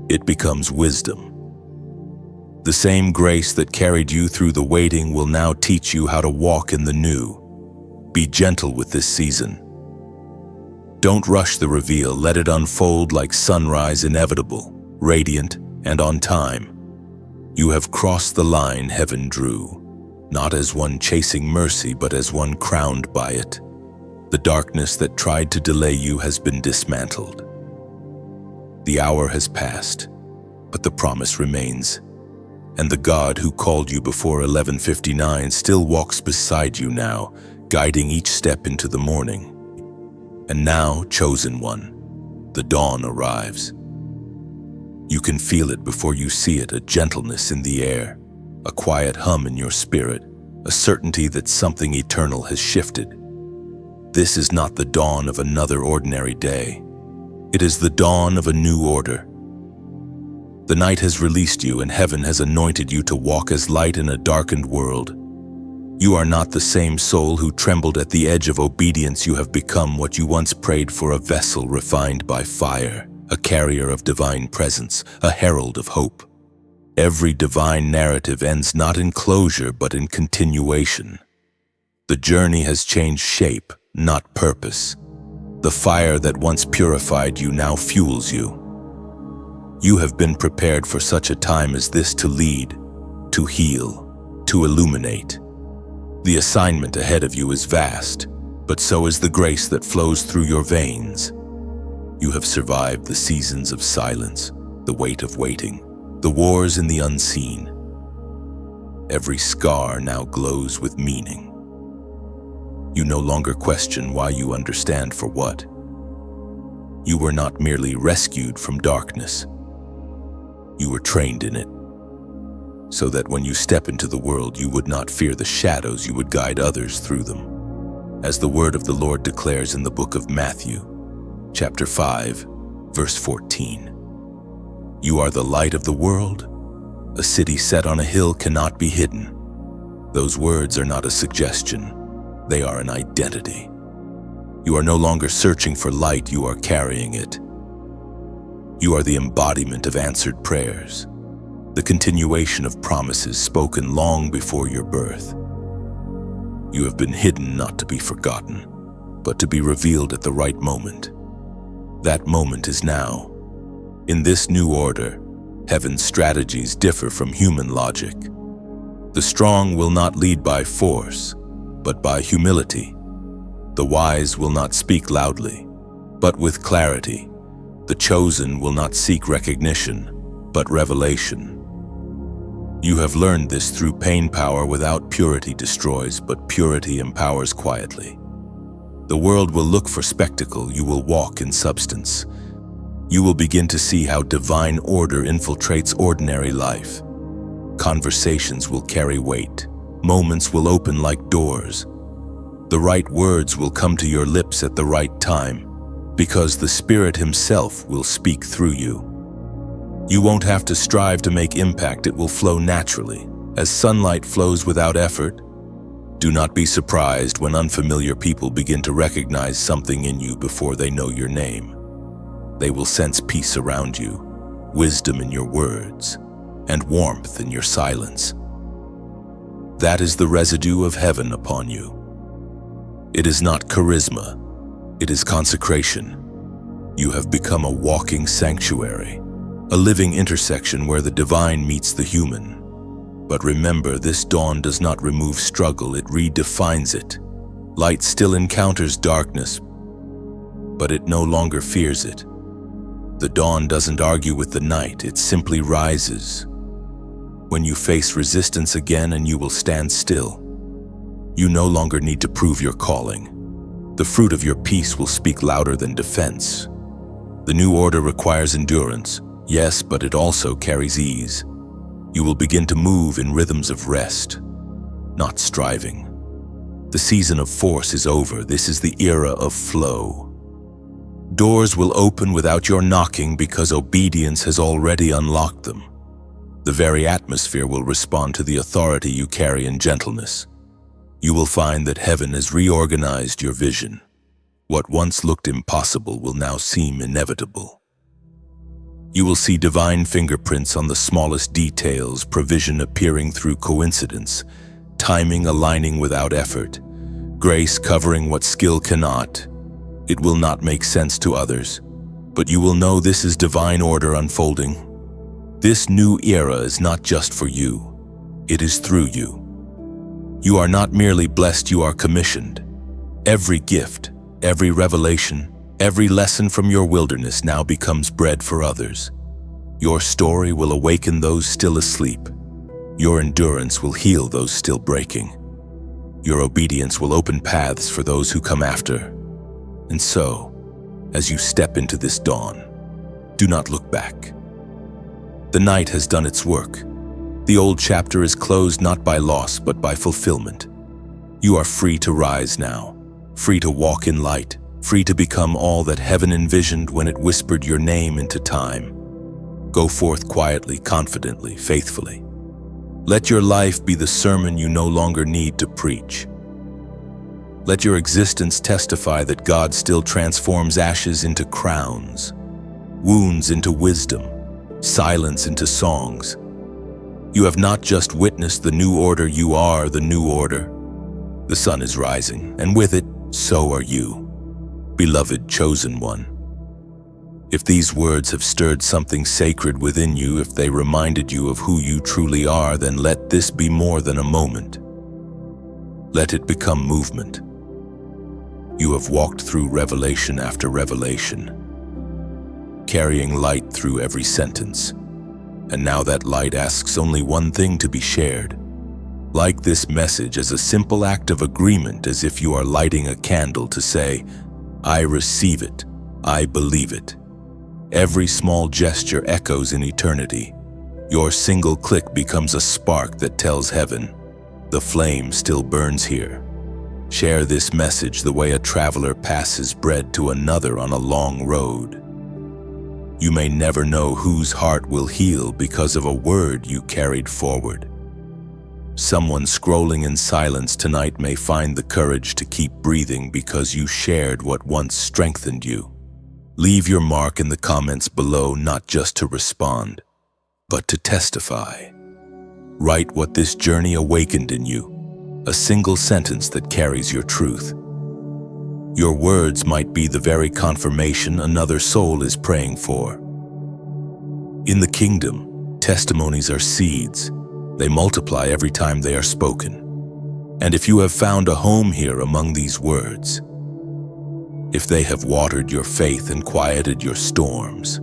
A: It becomes wisdom. The same grace that carried you through the waiting will now teach you how to walk in the new. Be gentle with this season. Don't rush the reveal, let it unfold like sunrise, inevitable, radiant, and on time. You have crossed the line heaven drew, not as one chasing mercy, but as one crowned by it. The darkness that tried to delay you has been dismantled. The hour has passed, but the promise remains. And the God who called you before 11:59 still walks beside you now, guiding each step into the morning. And now, chosen one, the dawn arrives. You can feel it before you see it, a gentleness in the air, a quiet hum in your spirit, a certainty that something eternal has shifted. This is not the dawn of another ordinary day. It is the dawn of a new order. The night has released you and heaven has anointed you to walk as light in a darkened world. You are not the same soul who trembled at the edge of obedience. You have become what you once prayed for, a vessel refined by fire, a carrier of divine presence, a herald of hope. Every divine narrative ends not in closure but in continuation. The journey has changed shape, not purpose. The fire that once purified you now fuels you. You have been prepared for such a time as this, to lead, to heal, to illuminate. The assignment ahead of you is vast, but so is the grace that flows through your veins. You have survived the seasons of silence, the weight of waiting, the wars in the unseen. Every scar now glows with meaning. You no longer question why, you understand for what. You were not merely rescued from darkness. You were trained in it, so that when you step into the world, you would not fear the shadows, you would guide others through them. As the word of the Lord declares in the book of Matthew, chapter 5, verse 14. You are the light of the world. A city set on a hill cannot be hidden. Those words are not a suggestion. They are an identity. You are no longer searching for light, you are carrying it. You are the embodiment of answered prayers, the continuation of promises spoken long before your birth. You have been hidden not to be forgotten, but to be revealed at the right moment. That moment is now. In this new order, heaven's strategies differ from human logic. The strong will not lead by force, but by humility. The wise will not speak loudly, but with clarity. The chosen will not seek recognition, but revelation. You have learned this through pain. Power without purity destroys, but purity empowers quietly. The world will look for spectacle, you will walk in substance. You will begin to see how divine order infiltrates ordinary life. Conversations will carry weight. Moments will open like doors. The right words will come to your lips at the right time, because the Spirit Himself will speak through you. You won't have to strive to make impact, it will flow naturally, as sunlight flows without effort. Do not be surprised when unfamiliar people begin to recognize something in you before they know your name. They will sense peace around you, wisdom in your words, and warmth in your silence. That is the residue of heaven upon you. It is not charisma, it is consecration. You have become a walking sanctuary, a living intersection where the divine meets the human. But remember, this dawn does not remove struggle, it redefines it. Light still encounters darkness, but it no longer fears it. The dawn doesn't argue with the night, it simply rises. When you face resistance again, and you will stand still. You no longer need to prove your calling. The fruit of your peace will speak louder than defense. The new order requires endurance, yes, but it also carries ease. You will begin to move in rhythms of rest, not striving. The season of force is over, this is the era of flow. Doors will open without your knocking because obedience has already unlocked them. The very atmosphere will respond to the authority you carry in gentleness. You will find that heaven has reorganized your vision. What once looked impossible will now seem inevitable. You will see divine fingerprints on the smallest details, provision appearing through coincidence, timing aligning without effort, grace covering what skill cannot. It will not make sense to others, but you will know this is divine order unfolding. This new era is not just for you, it is through you. You are not merely blessed, you are commissioned. Every gift, every revelation, every lesson from your wilderness now becomes bread for others. Your story will awaken those still asleep. Your endurance will heal those still breaking. Your obedience will open paths for those who come after. And so, as you step into this dawn, do not look back. The night has done its work. The old chapter is closed not by loss but by fulfillment. You are free to rise now, free to walk in light, free to become all that heaven envisioned when it whispered your name into time. Go forth quietly, confidently, faithfully. Let your life be the sermon you no longer need to preach. Let your existence testify that God still transforms ashes into crowns, wounds into wisdom, silence into songs. You have not just witnessed the new order, you are the new order. The sun is rising, and with it, so are you, beloved chosen one. If these words have stirred something sacred within you, if they reminded you of who you truly are, then let this be more than a moment. Let it become movement. You have walked through revelation after revelation, carrying light through every sentence. And now that light asks only one thing to be shared. Like this message as a simple act of agreement, as if you are lighting a candle to say, I receive it, I believe it. Every small gesture echoes in eternity. Your single click becomes a spark that tells heaven, the flame still burns here. Share this message the way a traveler passes bread to another on a long road. You may never know whose heart will heal because of a word you carried forward. Someone scrolling in silence tonight may find the courage to keep breathing because you shared what once strengthened you. Leave your mark in the comments below, not just to respond, but to testify. Write what this journey awakened in you, a single sentence that carries your truth. Your words might be the very confirmation another soul is praying for. In the kingdom, testimonies are seeds. They multiply every time they are spoken. And if you have found a home here among these words, if they have watered your faith and quieted your storms,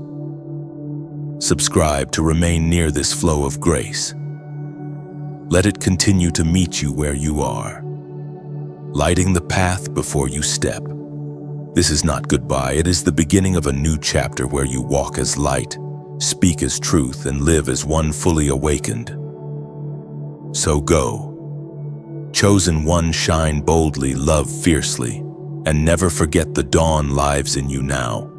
A: subscribe to remain near this flow of grace. Let it continue to meet you where you are, lighting the path before you step. This is not goodbye, it is the beginning of a new chapter where you walk as light, speak as truth, and live as one fully awakened. So go. Chosen one, shine boldly, love fiercely, and never forget the dawn lives in you now.